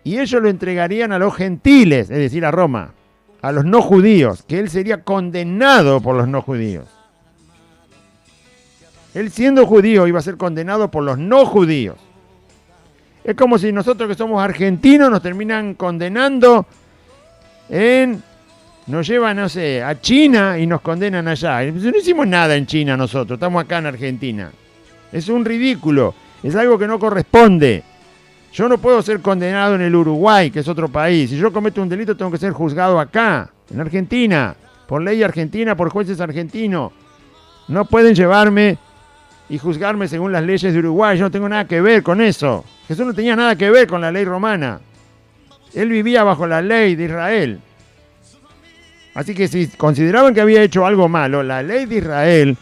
y ellos lo entregarían a los gentiles, es decir, a Roma, a los no judíos, que él sería condenado por los no judíos. Él siendo judío iba a ser condenado por los no judíos. Es como si nosotros que somos argentinos nos terminan condenando nos llevan, no sé, a China y nos condenan allá. No hicimos nada en China nosotros, estamos acá en Argentina. Es un ridículo, es algo que no corresponde. Yo no puedo ser condenado en el Uruguay, que es otro país. Si yo cometo un delito tengo que ser juzgado acá, en Argentina, por ley argentina, por jueces argentinos. No pueden llevarme y juzgarme según las leyes de Uruguay. Yo no tengo nada que ver con eso. Jesús no tenía nada que ver con la ley romana. Él vivía bajo la ley de Israel. Así que si consideraban que había hecho algo malo, la ley de Israel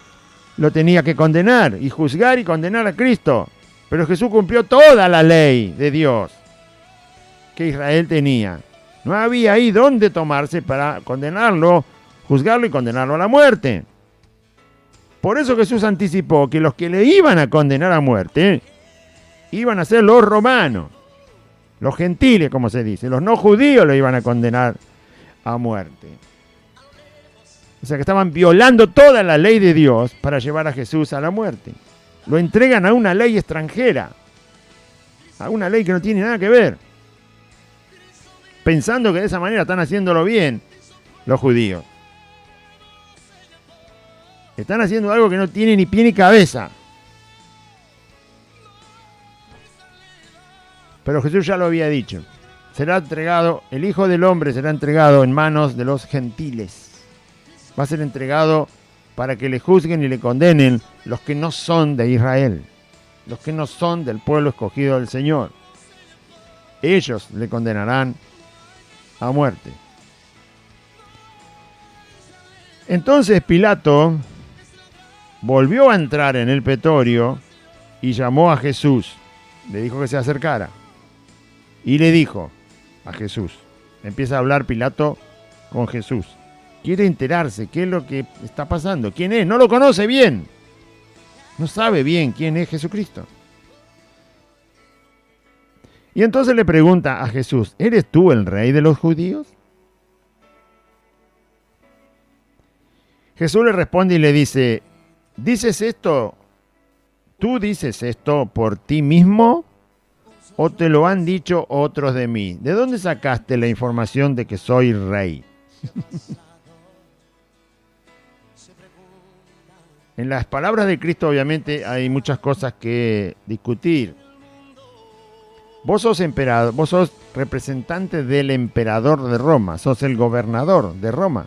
lo tenía que condenar y juzgar y condenar a Cristo. Pero Jesús cumplió toda la ley de Dios que Israel tenía. No había ahí dónde tomarse para condenarlo, juzgarlo y condenarlo a la muerte. Por eso Jesús anticipó que los que le iban a condenar a muerte iban a ser los romanos, los gentiles, como se dice. Los no judíos lo iban a condenar a muerte. O sea que estaban violando toda la ley de Dios para llevar a Jesús a la muerte. Lo entregan a una ley extranjera, a una ley que no tiene nada que ver, pensando que de esa manera están haciéndolo bien los judíos. Están haciendo algo que no tiene ni pie ni cabeza. Pero Jesús ya lo había dicho. Será entregado, el Hijo del Hombre será entregado en manos de los gentiles. Va a ser entregado para que le juzguen y le condenen los que no son de Israel, los que no son del pueblo escogido del Señor. Ellos le condenarán a muerte. Entonces Pilato volvió a entrar en el pretorio y llamó a Jesús. Le dijo que se acercara. Y le dijo a Jesús. Empieza a hablar Pilato con Jesús. Quiere enterarse qué es lo que está pasando. ¿Quién es? No lo conoce bien. No sabe bien quién es Jesucristo. Y entonces le pregunta a Jesús, ¿eres tú el rey de los judíos? Jesús le responde y le dice, ¿dices esto? ¿Tú dices esto por ti mismo o te lo han dicho otros de mí? ¿De dónde sacaste la información de que soy rey? En las palabras de Cristo obviamente hay muchas cosas que discutir. Vos sos emperador, vos sos representante del emperador de Roma, sos el gobernador de Roma.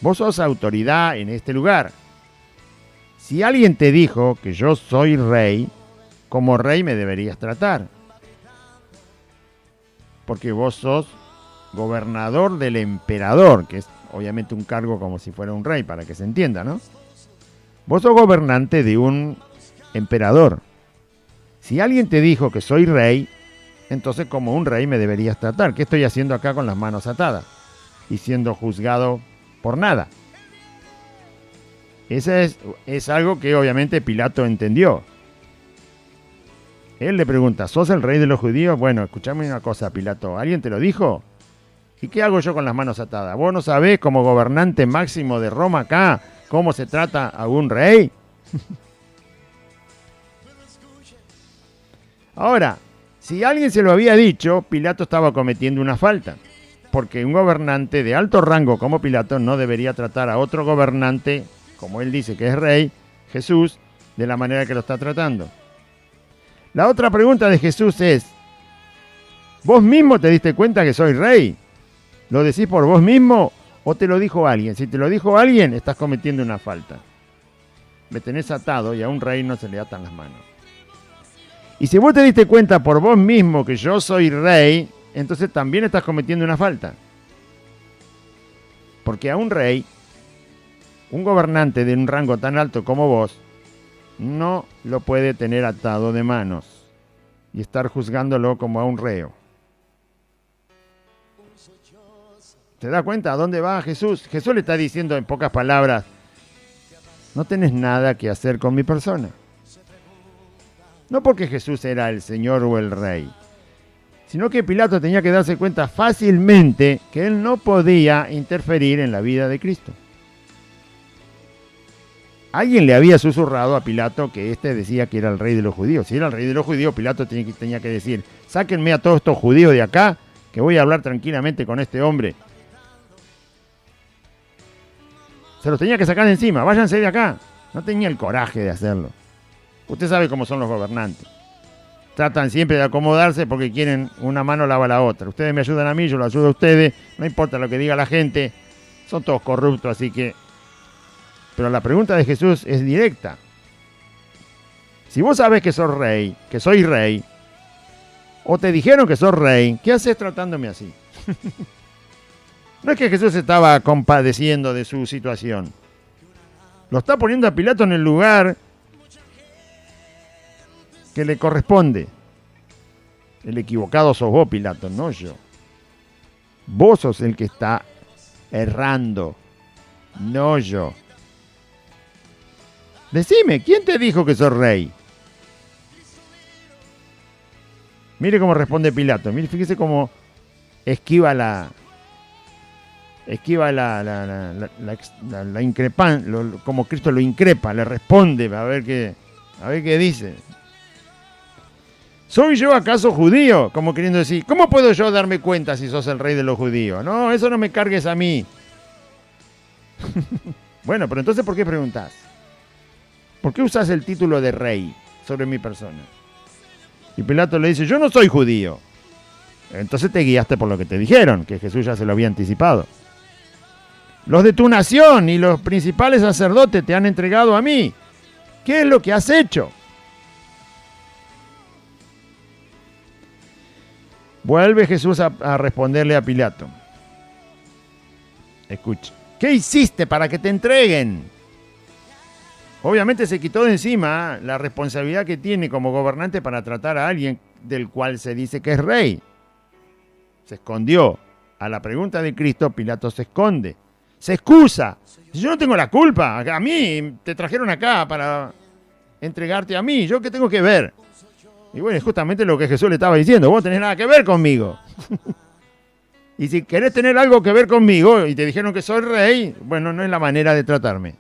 Vos sos autoridad en este lugar. Si alguien te dijo que yo soy rey, como rey me deberías tratar. Porque vos sos gobernador del emperador, que es obviamente un cargo como si fuera un rey, para que se entienda, ¿no? Vos sos gobernante de un emperador. Si alguien te dijo que soy rey, entonces como un rey me deberías tratar. ¿Qué estoy haciendo acá con las manos atadas? Y siendo juzgado por nada. Ese es algo que obviamente Pilato entendió. Él le pregunta, ¿sos el rey de los judíos? Bueno, escuchame una cosa, Pilato. ¿Alguien te lo dijo? ¿Y qué hago yo con las manos atadas? ¿Vos no sabés como gobernante máximo de Roma acá cómo se trata a un rey? Ahora, si alguien se lo había dicho, Pilato estaba cometiendo una falta. Porque un gobernante de alto rango como Pilato no debería tratar a otro gobernante, como él dice que es rey, Jesús, de la manera que lo está tratando. La otra pregunta de Jesús es, ¿Vos mismo te diste cuenta que soy rey? ¿Lo decís por vos mismo o te lo dijo alguien? Si te lo dijo alguien, estás cometiendo una falta. Me tenés atado y a un rey no se le atan las manos. Y si vos te diste cuenta por vos mismo que yo soy rey, entonces también estás cometiendo una falta. Porque a un rey, un gobernante de un rango tan alto como vos, no lo puede tener atado de manos y estar juzgándolo como a un reo. ¿Te das cuenta a dónde va Jesús? Jesús le está diciendo en pocas palabras, no tenés nada que hacer con mi persona. No porque Jesús era el Señor o el Rey, sino que Pilato tenía que darse cuenta fácilmente que él no podía interferir en la vida de Cristo. Alguien le había susurrado a Pilato que éste decía que era el rey de los judíos. Si era el rey de los judíos, Pilato tenía que decir, sáquenme a todos estos judíos de acá, que voy a hablar tranquilamente con este hombre. Se los tenía que sacar de encima, váyanse de acá. No tenía el coraje de hacerlo. Usted sabe cómo son los gobernantes. Tratan siempre de acomodarse porque quieren una mano lava la otra. Ustedes me ayudan a mí, yo lo ayudo a ustedes. No importa lo que diga la gente. Son todos corruptos, así que... Pero la pregunta de Jesús es directa. Si vos sabés que sos rey, que soy rey, o te dijeron que sos rey, ¿qué haces tratándome así? No es que Jesús estaba compadeciendo de su situación. Lo está poniendo a Pilato en el lugar que le corresponde. El equivocado sos vos, Pilato, no yo. Vos sos el que está errando, no yo. Decime, ¿quién te dijo que sos rey? Mire cómo responde Pilato. Mire, fíjese cómo esquiva la increpancia, como Cristo lo increpa, le responde, a ver qué dice. ¿Soy yo acaso judío? Como queriendo decir, ¿cómo puedo yo darme cuenta si sos el rey de los judíos? No, eso no me cargues a mí. Bueno, pero entonces, ¿por qué preguntás? ¿Por qué usás el título de rey sobre mi persona? Y Pilato le dice, yo no soy judío. Entonces te guiaste por lo que te dijeron, que Jesús ya se lo había anticipado. Los de tu nación y los principales sacerdotes te han entregado a mí. ¿Qué es lo que has hecho? Vuelve Jesús a responderle a Pilato. Escucha. ¿Qué hiciste para que te entreguen? Obviamente se quitó de encima la responsabilidad que tiene como gobernante para tratar a alguien del cual se dice que es rey. Se escondió. A la pregunta de Cristo, Pilato se esconde. Se excusa. Yo no tengo la culpa. A mí te trajeron acá para entregarte a mí. ¿Yo qué tengo que ver? Y bueno, es justamente lo que Jesús le estaba diciendo. Vos no tenés nada que ver conmigo. Y si querés tener algo que ver conmigo y te dijeron que soy rey, bueno, no es la manera de tratarme.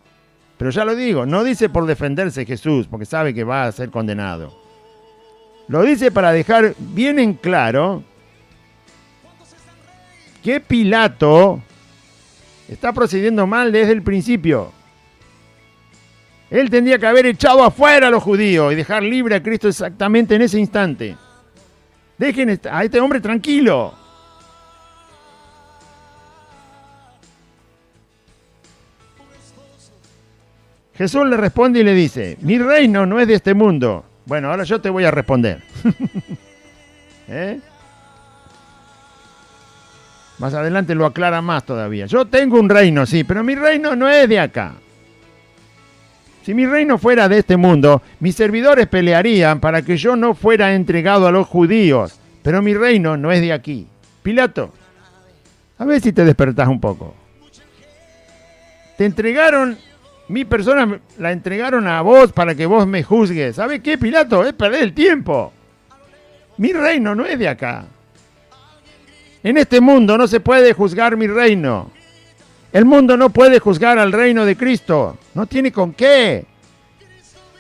Pero ya lo digo, no dice por defenderse Jesús, porque sabe que va a ser condenado. Lo dice para dejar bien en claro que Pilato está procediendo mal desde el principio. Él tendría que haber echado afuera a los judíos y dejar libre a Cristo exactamente en ese instante. Dejen a este hombre tranquilo. Jesús le responde y le dice, mi reino no es de este mundo. Bueno, ahora yo te voy a responder. Más adelante lo aclara más todavía. Yo tengo un reino, sí, pero mi reino no es de acá. Si mi reino fuera de este mundo, mis servidores pelearían para que yo no fuera entregado a los judíos. Pero mi reino no es de aquí. Pilato, a ver si te despertás un poco. Te entregaron... Mi persona la entregaron a vos para que vos me juzgues. ¿Sabes qué, Pilato? Es perder el tiempo. Mi reino no es de acá. En este mundo no se puede juzgar mi reino. El mundo no puede juzgar al reino de Cristo. No tiene con qué.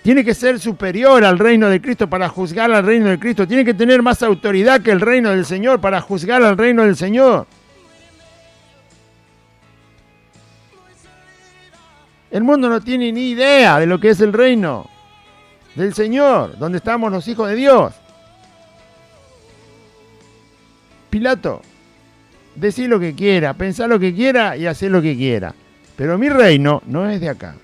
Tiene que ser superior al reino de Cristo para juzgar al reino de Cristo. Tiene que tener más autoridad que el reino del Señor para juzgar al reino del Señor. El mundo no tiene ni idea de lo que es el reino del Señor, donde estamos los hijos de Dios. Pilato, decí lo que quiera, pensá lo que quiera y hacé lo que quiera. Pero mi reino no es de acá.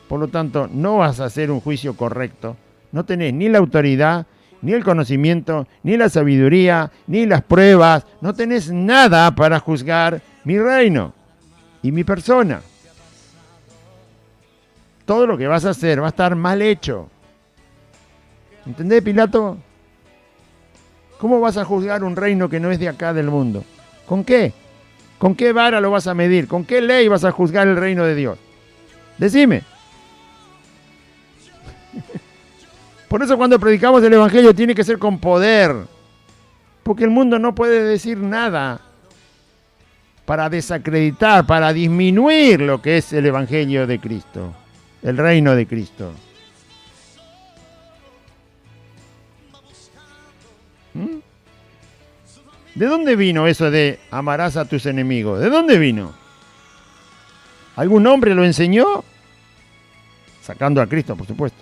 Por lo tanto, no vas a hacer un juicio correcto. No tenés ni la autoridad, ni el conocimiento, ni la sabiduría, ni las pruebas. No tenés nada para juzgar mi reino y mi persona. Todo lo que vas a hacer va a estar mal hecho. ¿Entendés, Pilato? ¿Cómo vas a juzgar un reino que no es de acá del mundo? ¿Con qué? ¿Con qué vara lo vas a medir? ¿Con qué ley vas a juzgar el reino de Dios? Decime. Por eso cuando predicamos el Evangelio tiene que ser con poder. Porque el mundo no puede decir nada para desacreditar, para disminuir lo que es el Evangelio de Cristo, el reino de Cristo. ¿De dónde vino eso de amarás a tus enemigos? ¿De dónde vino? ¿Algún hombre lo enseñó? Sacando a Cristo, por supuesto.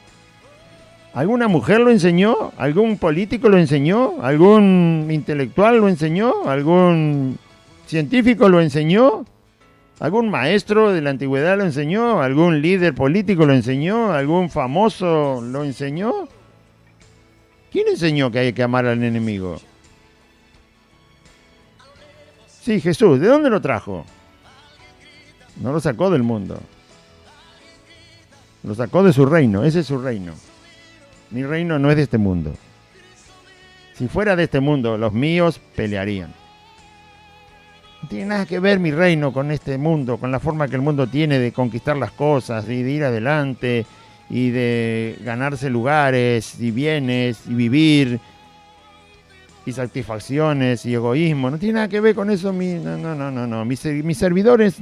¿Alguna mujer lo enseñó? ¿Algún político lo enseñó? ¿Algún intelectual lo enseñó? ¿Algún científico lo enseñó? ¿Algún maestro de la antigüedad lo enseñó? ¿Algún líder político lo enseñó? ¿Algún famoso lo enseñó? ¿Quién enseñó que hay que amar al enemigo? Sí, Jesús. ¿De dónde lo trajo? No lo sacó del mundo. Lo sacó de su reino. Ese es su reino. Mi reino no es de este mundo. Si fuera de este mundo, los míos pelearían. No tiene nada que ver mi reino con este mundo, con la forma que el mundo tiene de conquistar las cosas y de ir adelante y de ganarse lugares y bienes y vivir y satisfacciones y egoísmo. No tiene nada que ver con eso. No. Mis servidores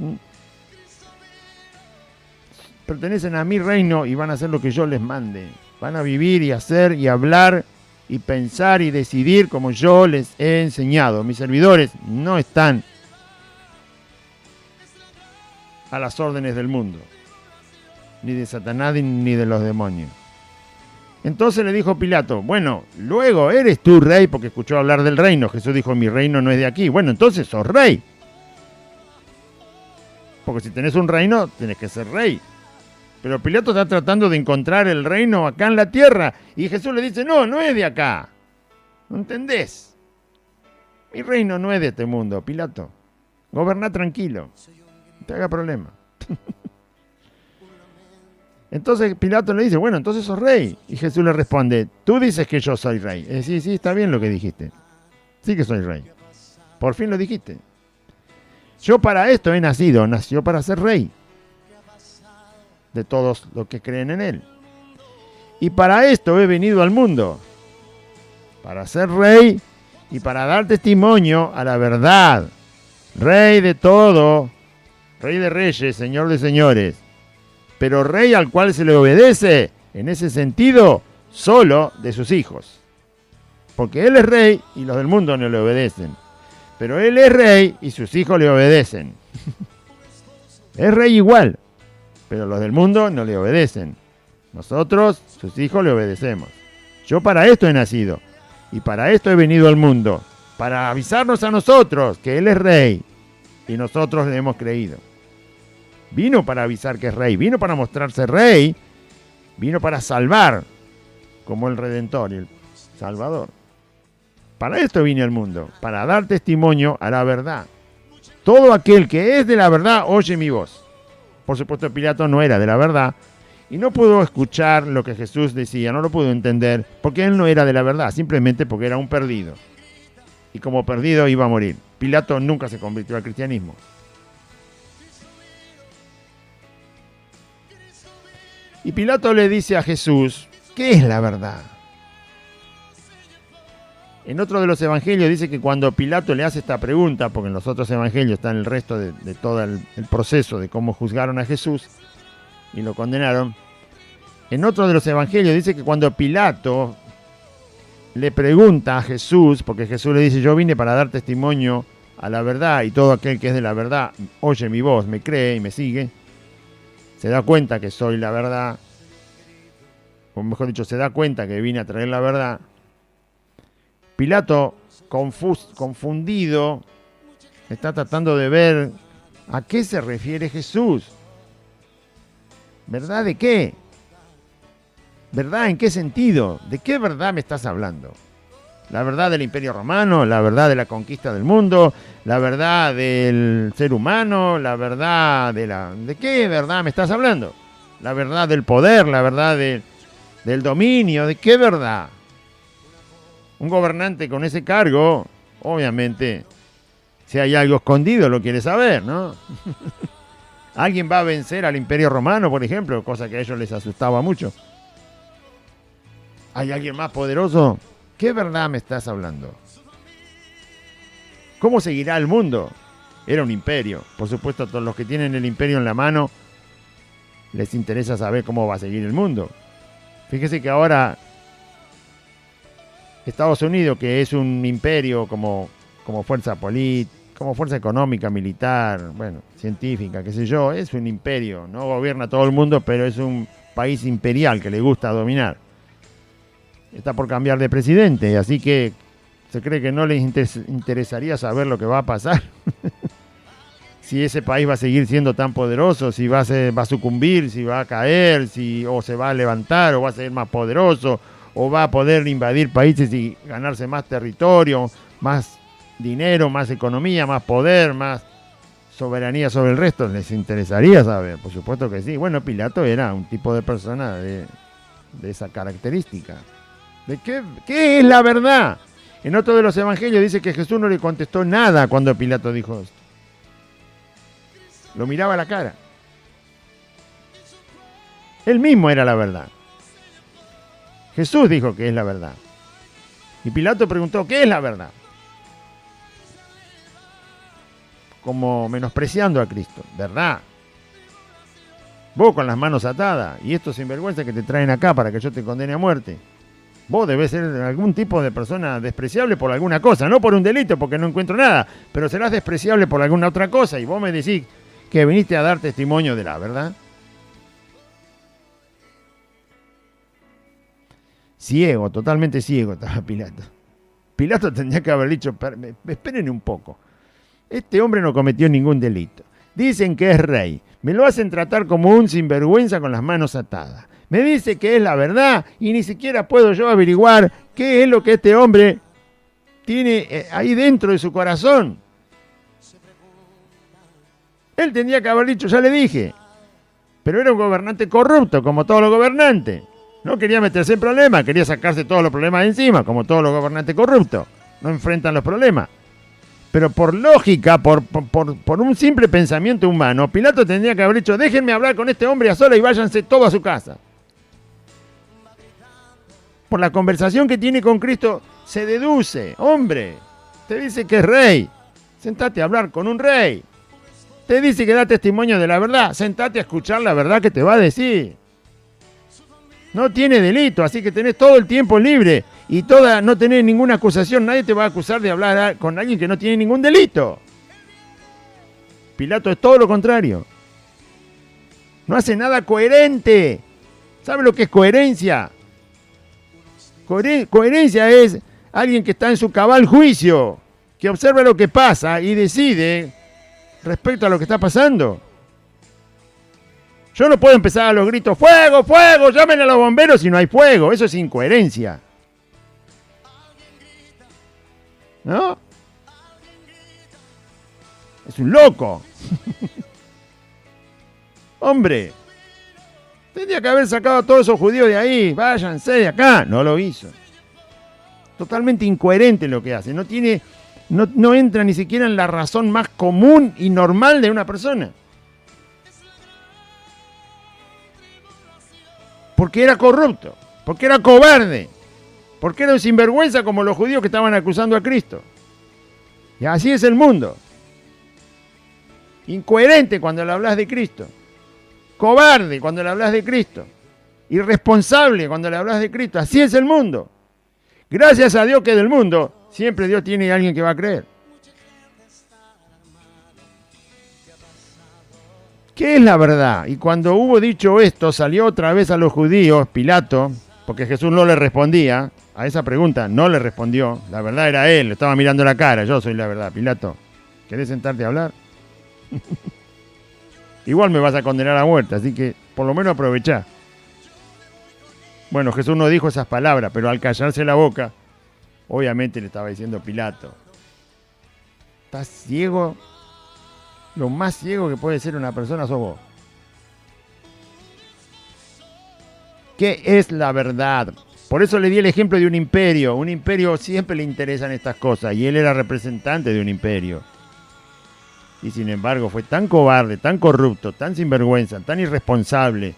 pertenecen a mi reino y van a hacer lo que yo les mande. Van a vivir y hacer y hablar y pensar y decidir como yo les he enseñado. Mis servidores no están a las órdenes del mundo, ni de Satanás ni de los demonios. Entonces le dijo Pilato, bueno, luego eres tú rey, porque escuchó hablar del reino. Jesús dijo, mi reino no es de aquí. Bueno, entonces sos rey. Porque si tenés un reino, tenés que ser rey. Pero Pilato está tratando de encontrar el reino acá en la tierra. Y Jesús le dice, no es de acá. ¿No entendés? Mi reino no es de este mundo, Pilato. Goberná tranquilo. No te haga problema. Entonces Pilato le dice, bueno, entonces sos rey. Y Jesús le responde, tú dices que yo soy rey. Sí, está bien lo que dijiste. Sí que soy rey. Por fin lo dijiste. Yo para esto he nacido. Nació para ser rey de todos los que creen en él. Y para esto he venido al mundo. Para ser rey y para dar testimonio a la verdad. Rey de todo. Rey de reyes, señor de señores. Pero rey al cual se le obedece, en ese sentido, solo de sus hijos. Porque él es rey y los del mundo no le obedecen. Pero él es rey y sus hijos le obedecen. Es rey igual, pero los del mundo no le obedecen. Nosotros, sus hijos, le obedecemos. Yo para esto he nacido y para esto he venido al mundo. Para avisarnos a nosotros que él es rey y nosotros le hemos creído. Vino para avisar que es rey, vino para mostrarse rey, vino para salvar como el Redentor y el Salvador. Para esto vine al mundo, para dar testimonio a la verdad. Todo aquel que es de la verdad oye mi voz. Por supuesto, Pilato no era de la verdad y no pudo escuchar lo que Jesús decía, no lo pudo entender, porque él no era de la verdad, simplemente porque era un perdido. Y como perdido iba a morir. Pilato nunca se convirtió al cristianismo. Y Pilato le dice a Jesús, ¿qué es la verdad? En otro de los evangelios dice que cuando Pilato le hace esta pregunta, porque en los otros evangelios está el resto de todo el proceso de cómo juzgaron a Jesús y lo condenaron, en otro de los evangelios dice que cuando Pilato le pregunta a Jesús, porque Jesús le dice, yo vine para dar testimonio a la verdad y todo aquel que es de la verdad oye mi voz, me cree y me sigue, se da cuenta que soy la verdad, o mejor dicho, se da cuenta que vine a traer la verdad. Pilato confundido, está tratando de ver a qué se refiere Jesús. ¿Verdad de qué? ¿Verdad en qué sentido? ¿De qué verdad me estás hablando? ¿La verdad del Imperio Romano? ¿La verdad de la conquista del mundo? ¿La verdad del ser humano? ¿La verdad ¿De qué verdad me estás hablando? ¿La verdad del poder? ¿La verdad del dominio? ¿De qué verdad? Un gobernante con ese cargo, obviamente, si hay algo escondido lo quiere saber, ¿no? ¿Alguien va a vencer al Imperio Romano, por ejemplo? Cosa que a ellos les asustaba mucho. ¿Hay alguien más poderoso? ¿Qué verdad me estás hablando? ¿Cómo seguirá el mundo? Era un imperio. Por supuesto, a todos los que tienen el imperio en la mano les interesa saber cómo va a seguir el mundo. Fíjese que ahora Estados Unidos, que es un imperio como fuerza política, como fuerza económica, militar, bueno, científica, qué sé yo, es un imperio. No gobierna todo el mundo, pero es un país imperial que le gusta dominar. Está por cambiar de presidente, así que se cree que no les interesaría saber lo que va a pasar. Si ese país va a seguir siendo tan poderoso, si va a sucumbir, si va a caer, o se va a levantar, o va a ser más poderoso, o va a poder invadir países y ganarse más territorio, más dinero, más economía, más poder, más soberanía sobre el resto. ¿Les interesaría saber? Por supuesto que sí. Bueno, Pilato era un tipo de persona de esa característica. ¿De qué es la verdad? En otro de los evangelios dice que Jesús no le contestó nada cuando Pilato dijo esto. Lo miraba a la cara. Él mismo era la verdad. Jesús dijo que es la verdad. Y Pilato preguntó, ¿qué es la verdad? Como menospreciando a Cristo. ¿Verdad? Vos con las manos atadas y estos sinvergüenza que te traen acá para que yo te condene a muerte. Vos debés ser algún tipo de persona despreciable por alguna cosa, no por un delito, porque no encuentro nada, pero serás despreciable por alguna otra cosa y vos me decís que viniste a dar testimonio de la verdad. Ciego, totalmente ciego estaba Pilato. Pilato tendría que haber dicho, esperen un poco, este hombre no cometió ningún delito. Dicen que es rey, me lo hacen tratar como un sinvergüenza con las manos atadas. Me dice que es la verdad y ni siquiera puedo yo averiguar qué es lo que este hombre tiene ahí dentro de su corazón. Él tendría que haber dicho, ya le dije, pero era un gobernante corrupto, como todos los gobernantes. No quería meterse en problemas, quería sacarse todos los problemas de encima, como todos los gobernantes corruptos. No enfrentan los problemas. Pero por lógica, por un simple pensamiento humano, Pilato tendría que haber dicho, déjenme hablar con este hombre a solas y váyanse todos a su casa. Por la conversación que tiene con Cristo se deduce, hombre, te dice que es rey, sentate a hablar con un rey. Te dice que da testimonio de la verdad, sentate a escuchar la verdad que te va a decir. No tiene delito, así que tenés todo el tiempo libre y no tenés ninguna acusación, nadie te va a acusar de hablar con alguien que no tiene ningún delito. Pilato es todo lo contrario. No hace nada coherente. ¿Sabe lo que es coherencia? Coherencia es alguien que está en su cabal juicio, que observa lo que pasa y decide respecto a lo que está pasando. Yo no puedo empezar a los gritos, ¡fuego, fuego! ¡Llamen a los bomberos! Si no hay fuego. Eso es incoherencia. ¿No? Es un loco. Hombre, tendría que haber sacado a todos esos judíos de ahí. Váyanse de acá. No lo hizo. Totalmente incoherente lo que hace. No entra ni siquiera en la razón más común y normal de una persona. Porque era corrupto, porque era cobarde, porque era un sinvergüenza como los judíos que estaban acusando a Cristo. Y así es el mundo. Incoherente cuando le hablas de Cristo. Cobarde cuando le hablas de Cristo. Irresponsable cuando le hablas de Cristo. Así es el mundo. Gracias a Dios que del mundo siempre Dios tiene a alguien que va a creer. ¿Qué es la verdad? Y cuando hubo dicho esto, salió otra vez a los judíos, Pilato, Porque Jesús no le respondía a esa pregunta, no le respondió. La verdad era él, le estaba mirando la cara. Yo soy la verdad. Pilato, ¿querés sentarte a hablar? Igual me vas a condenar a muerte, así que por lo menos aprovechá. Bueno, Jesús no dijo esas palabras, pero al callarse la boca, obviamente le estaba diciendo Pilato, ¿estás ciego? Lo más ciego que puede ser una persona sos vos. ¿Qué es la verdad? Por eso le di el ejemplo de un imperio. Un imperio siempre le interesan estas cosas y él era representante de un imperio. Y sin embargo fue tan cobarde, tan corrupto, tan sinvergüenza, tan irresponsable,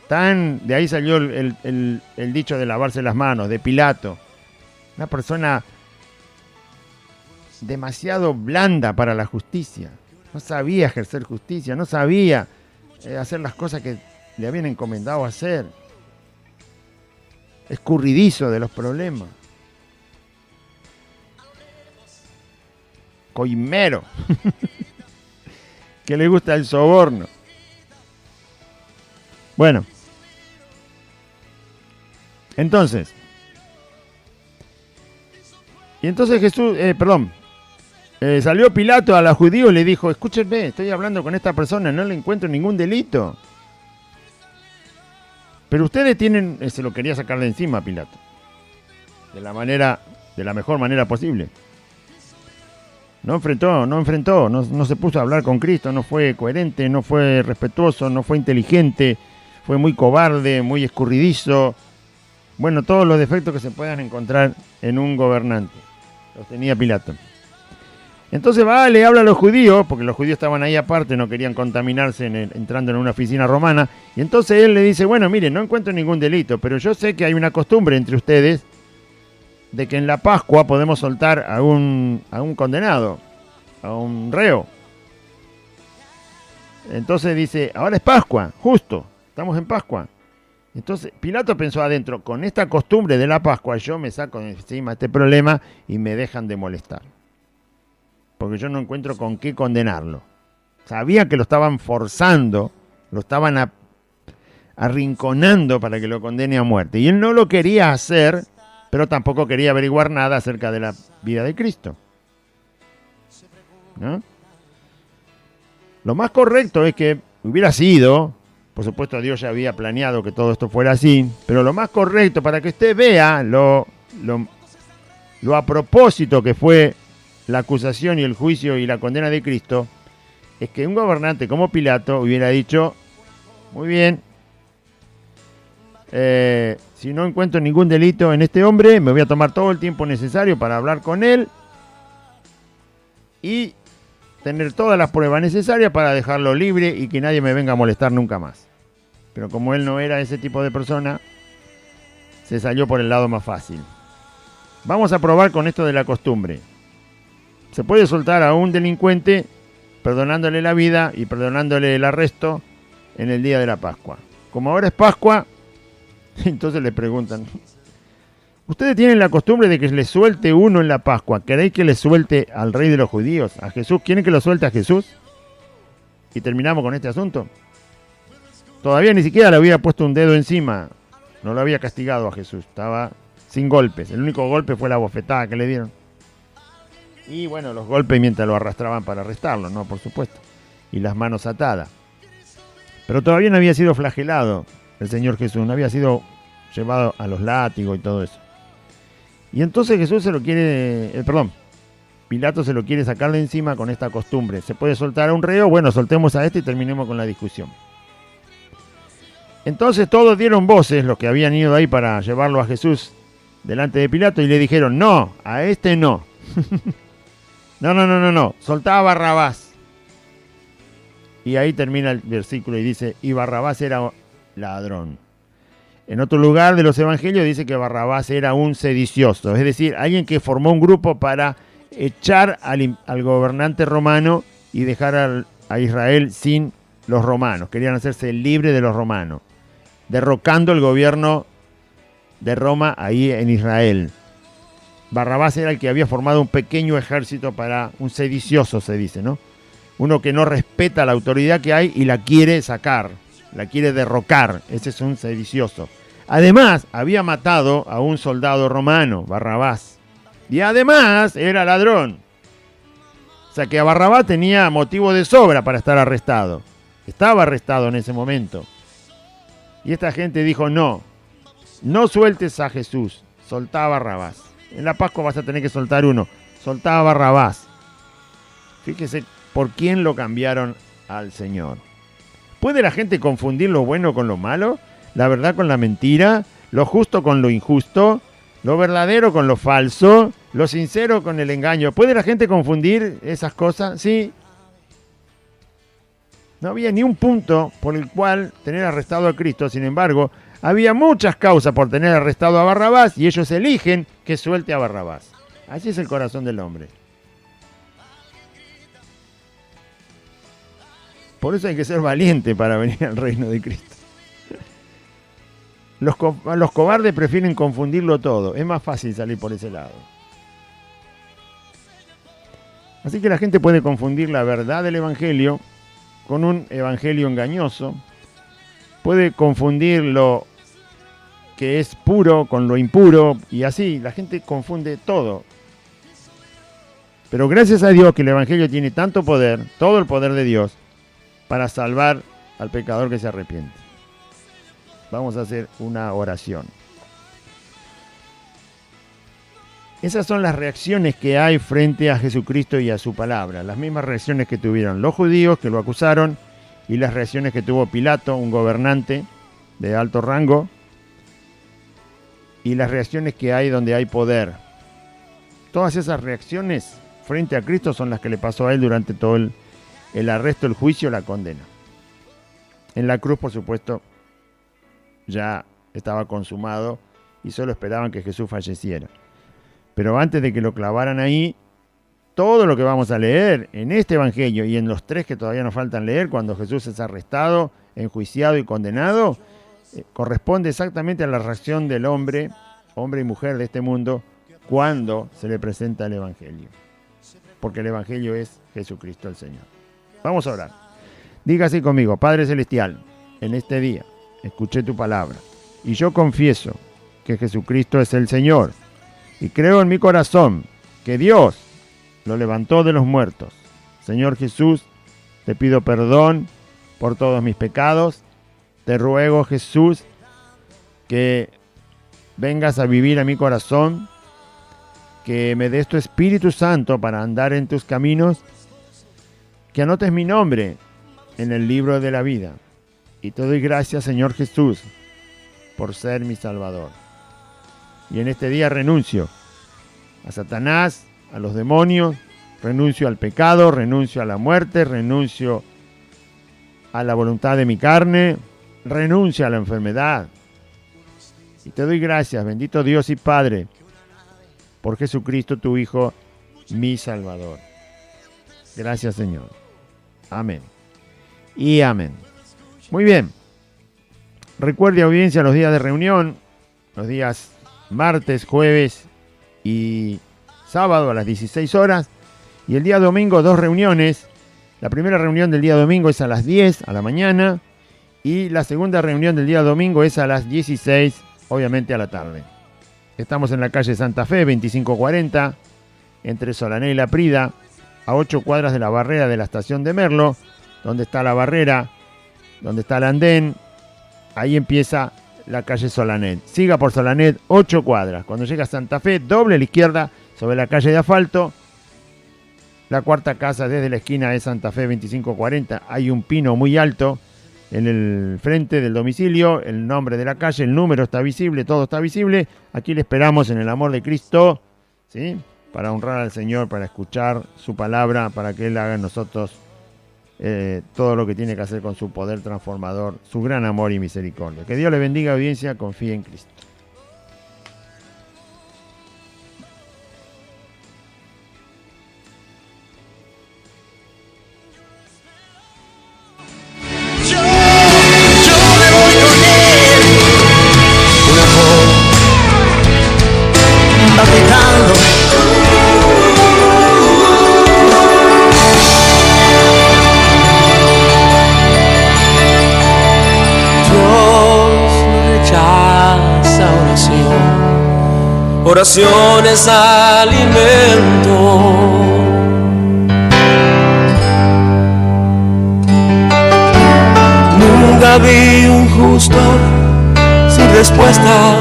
tan... De ahí salió el dicho de lavarse las manos, de Pilato. Una persona demasiado blanda para la justicia. No sabía ejercer justicia, no sabía hacer las cosas que le habían encomendado hacer. Escurridizo de los problemas. Coimero. Que le gusta el soborno. Bueno. Entonces. Y entonces Jesús, salió Pilato a los judíos y le dijo, escúchenme, estoy hablando con esta persona, no le encuentro ningún delito. Pero ustedes tienen, se lo quería sacar de encima a Pilato. De la mejor manera posible. No enfrentó, no se puso a hablar con Cristo, no fue coherente, no fue respetuoso, no fue inteligente, fue muy cobarde, muy escurridizo. Bueno, todos los defectos que se puedan encontrar en un gobernante. Los tenía Pilato. Entonces le habla a los judíos, porque los judíos estaban ahí aparte, no querían contaminarse entrando en una oficina romana. Y entonces él le dice, bueno, miren, no encuentro ningún delito, pero yo sé que hay una costumbre entre ustedes de que en la Pascua podemos soltar a un condenado, a un reo. Entonces dice, ahora es Pascua, justo, estamos en Pascua. Entonces Pilato pensó adentro, con esta costumbre de la Pascua yo me saco de encima este problema y me dejan de molestar. Porque yo no encuentro con qué condenarlo. Sabía que lo estaban forzando, lo estaban arrinconando para que lo condene a muerte. Y él no lo quería hacer, pero tampoco quería averiguar nada acerca de la vida de Cristo. ¿No? Lo más correcto es que hubiera sido, por supuesto Dios ya había planeado que todo esto fuera así, pero lo más correcto para que usted vea lo a propósito que fue la acusación y el juicio y la condena de Cristo, es que un gobernante como Pilato hubiera dicho, muy bien, si no encuentro ningún delito en este hombre, me voy a tomar todo el tiempo necesario para hablar con él y tener todas las pruebas necesarias para dejarlo libre y que nadie me venga a molestar nunca más. Pero como él no era ese tipo de persona, se salió por el lado más fácil. Vamos a probar con esto de la costumbre. Se puede soltar a un delincuente perdonándole la vida y perdonándole el arresto en el día de la Pascua. Como ahora es Pascua, entonces le preguntan, ¿ustedes tienen la costumbre de que le suelte uno en la Pascua? ¿Queréis que le suelte al rey de los judíos, a Jesús? ¿Quieren que lo suelte a Jesús? Y terminamos con este asunto. Todavía ni siquiera le había puesto un dedo encima, no lo había castigado a Jesús, estaba sin golpes. El único golpe fue la bofetada que le dieron. Y bueno, los golpes mientras lo arrastraban para arrestarlo, ¿no? Por supuesto. Y las manos atadas. Pero todavía no había sido flagelado el Señor Jesús, no había sido llevado a los látigos y todo eso. Y entonces Jesús Pilato se lo quiere sacar de encima con esta costumbre. ¿Se puede soltar a un reo? Bueno, soltemos a este y terminemos con la discusión. Entonces todos dieron voces, los que habían ido ahí para llevarlo a Jesús delante de Pilato, y le dijeron, no, a este no. No, soltá a Barrabás. Y ahí termina el versículo y dice, y Barrabás era ladrón. En otro lugar de los evangelios dice que Barrabás era un sedicioso, es decir, alguien que formó un grupo para echar al gobernante romano y dejar a Israel sin los romanos. Querían hacerse libre de los romanos, derrocando el gobierno de Roma ahí en Israel. Barrabás era el que había formado un pequeño ejército para un sedicioso, se dice, ¿no? Uno que no respeta la autoridad que hay y la quiere sacar, la quiere derrocar. Ese es un sedicioso. Además, había matado a un soldado romano, Barrabás. Y además, era ladrón. O sea que a Barrabás tenía motivo de sobra para estar arrestado. Estaba arrestado en ese momento. Y esta gente dijo, no sueltes a Jesús, soltá a Barrabás. En la Pascua vas a tener que soltar uno, soltá a Barrabás. Fíjese por quién lo cambiaron al Señor. ¿Puede la gente confundir lo bueno con lo malo? ¿La verdad con la mentira? ¿Lo justo con lo injusto? ¿Lo verdadero con lo falso? ¿Lo sincero con el engaño? ¿Puede la gente confundir esas cosas? Sí. No había ni un punto por el cual tener arrestado a Cristo. Sin embargo, había muchas causas por tener arrestado a Barrabás y ellos eligen que suelte a Barrabás. Así es el corazón del hombre. Por eso hay que ser valiente para venir al reino de Cristo. Los cobardes prefieren confundirlo todo. Es más fácil salir por ese lado. Así que la gente puede confundir la verdad del Evangelio con un evangelio engañoso. Puede confundir lo que es puro con lo impuro. Y así, la gente confunde todo. Pero gracias a Dios que el evangelio tiene tanto poder, todo el poder de Dios, para salvar al pecador que se arrepiente. Vamos a hacer una oración. Esas son las reacciones que hay frente a Jesucristo y a su palabra. Las mismas reacciones que tuvieron los judíos que lo acusaron y las reacciones que tuvo Pilato, un gobernante de alto rango, y las reacciones que hay donde hay poder. Todas esas reacciones frente a Cristo son las que le pasó a él durante todo el arresto, el juicio, la condena. En la cruz, por supuesto, ya estaba consumado y solo esperaban que Jesús falleciera. Pero antes de que lo clavaran ahí, todo lo que vamos a leer en este evangelio y en los 3 que todavía nos faltan leer, cuando Jesús es arrestado, enjuiciado y condenado, corresponde exactamente a la reacción del hombre y mujer de este mundo, cuando se le presenta el evangelio. Porque el evangelio es Jesucristo el Señor. Vamos a orar. Diga así conmigo: Padre Celestial, en este día escuché tu palabra y yo confieso que Jesucristo es el Señor y creo en mi corazón que Dios lo levantó de los muertos. Señor Jesús, te pido perdón por todos mis pecados. Te ruego, Jesús, que vengas a vivir a mi corazón, que me des tu Espíritu Santo para andar en tus caminos, que anotes mi nombre en el libro de la vida. Y te doy gracias, Señor Jesús, por ser mi Salvador. Y en este día renuncio a Satanás, a los demonios, renuncio al pecado, renuncio a la muerte, renuncio a la voluntad de mi carne, renuncio a la enfermedad. Y te doy gracias, bendito Dios y Padre, por Jesucristo tu Hijo, mi Salvador. Gracias, Señor. Amén. Y amén. Muy bien. Recuerde, audiencia, los días de reunión, los días martes, jueves y sábado a las 16 horas. Y el día domingo, 2 reuniones. La primera reunión del día domingo es a las 10 a la mañana. Y la segunda reunión del día domingo es a las 16, obviamente a la tarde. Estamos en la calle Santa Fe, 2540, entre Solané y La Prida, a 8 cuadras de la barrera de la estación de Merlo, donde está la barrera, donde está el andén. Ahí empieza la calle Solanet. Siga por Solanet 8 cuadras. Cuando llega a Santa Fe, doble a la izquierda sobre la calle de asfalto. La cuarta casa desde la esquina de Santa Fe 2540. Hay un pino muy alto en el frente del domicilio. El nombre de la calle, el número está visible, todo está visible. Aquí le esperamos en el amor de Cristo, ¿sí? Para honrar al Señor, para escuchar su palabra, para que Él haga en nosotros todo lo que tiene que hacer con su poder transformador, su gran amor y misericordia. Que Dios le bendiga, audiencia, confíe en Cristo. Dios no rechaza oración es alimento. Nunca vi un justo sin respuesta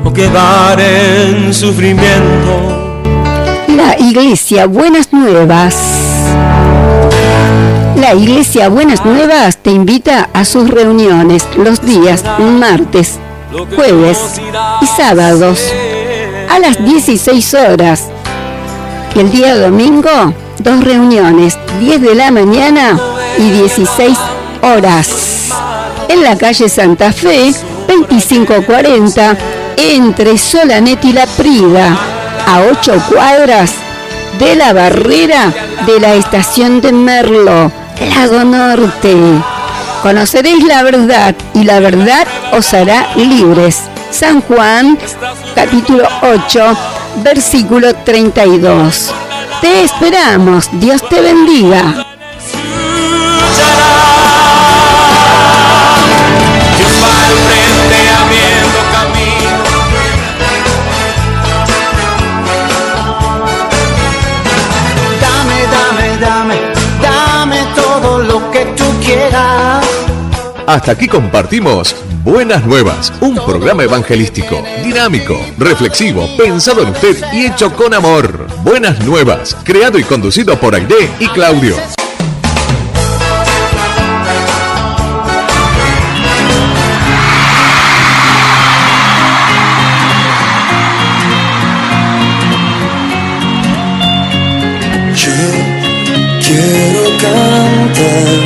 o quedar en sufrimiento. La Iglesia Buenas Nuevas. La Iglesia Buenas Nuevas te invita a sus reuniones los días martes, jueves y sábados a las 16 horas. Y el día domingo, 2 reuniones, 10 de la mañana y 16 horas. En la calle Santa Fe, 2540, entre Solanet y La Prida, a 8 cuadras de la barrera de la estación de Merlo, Lago Norte. Conoceréis la verdad y la verdad os hará libres. San Juan, capítulo 8, versículo 32. Te esperamos. Dios te bendiga. Dios va al frente abriendo camino. Dame todo lo que tú quieras. Hasta aquí compartimos Buenas Nuevas, un programa evangelístico, dinámico, reflexivo, pensado en usted y hecho con amor. Buenas Nuevas, creado y conducido por Aide y Claudio. Yo quiero cantar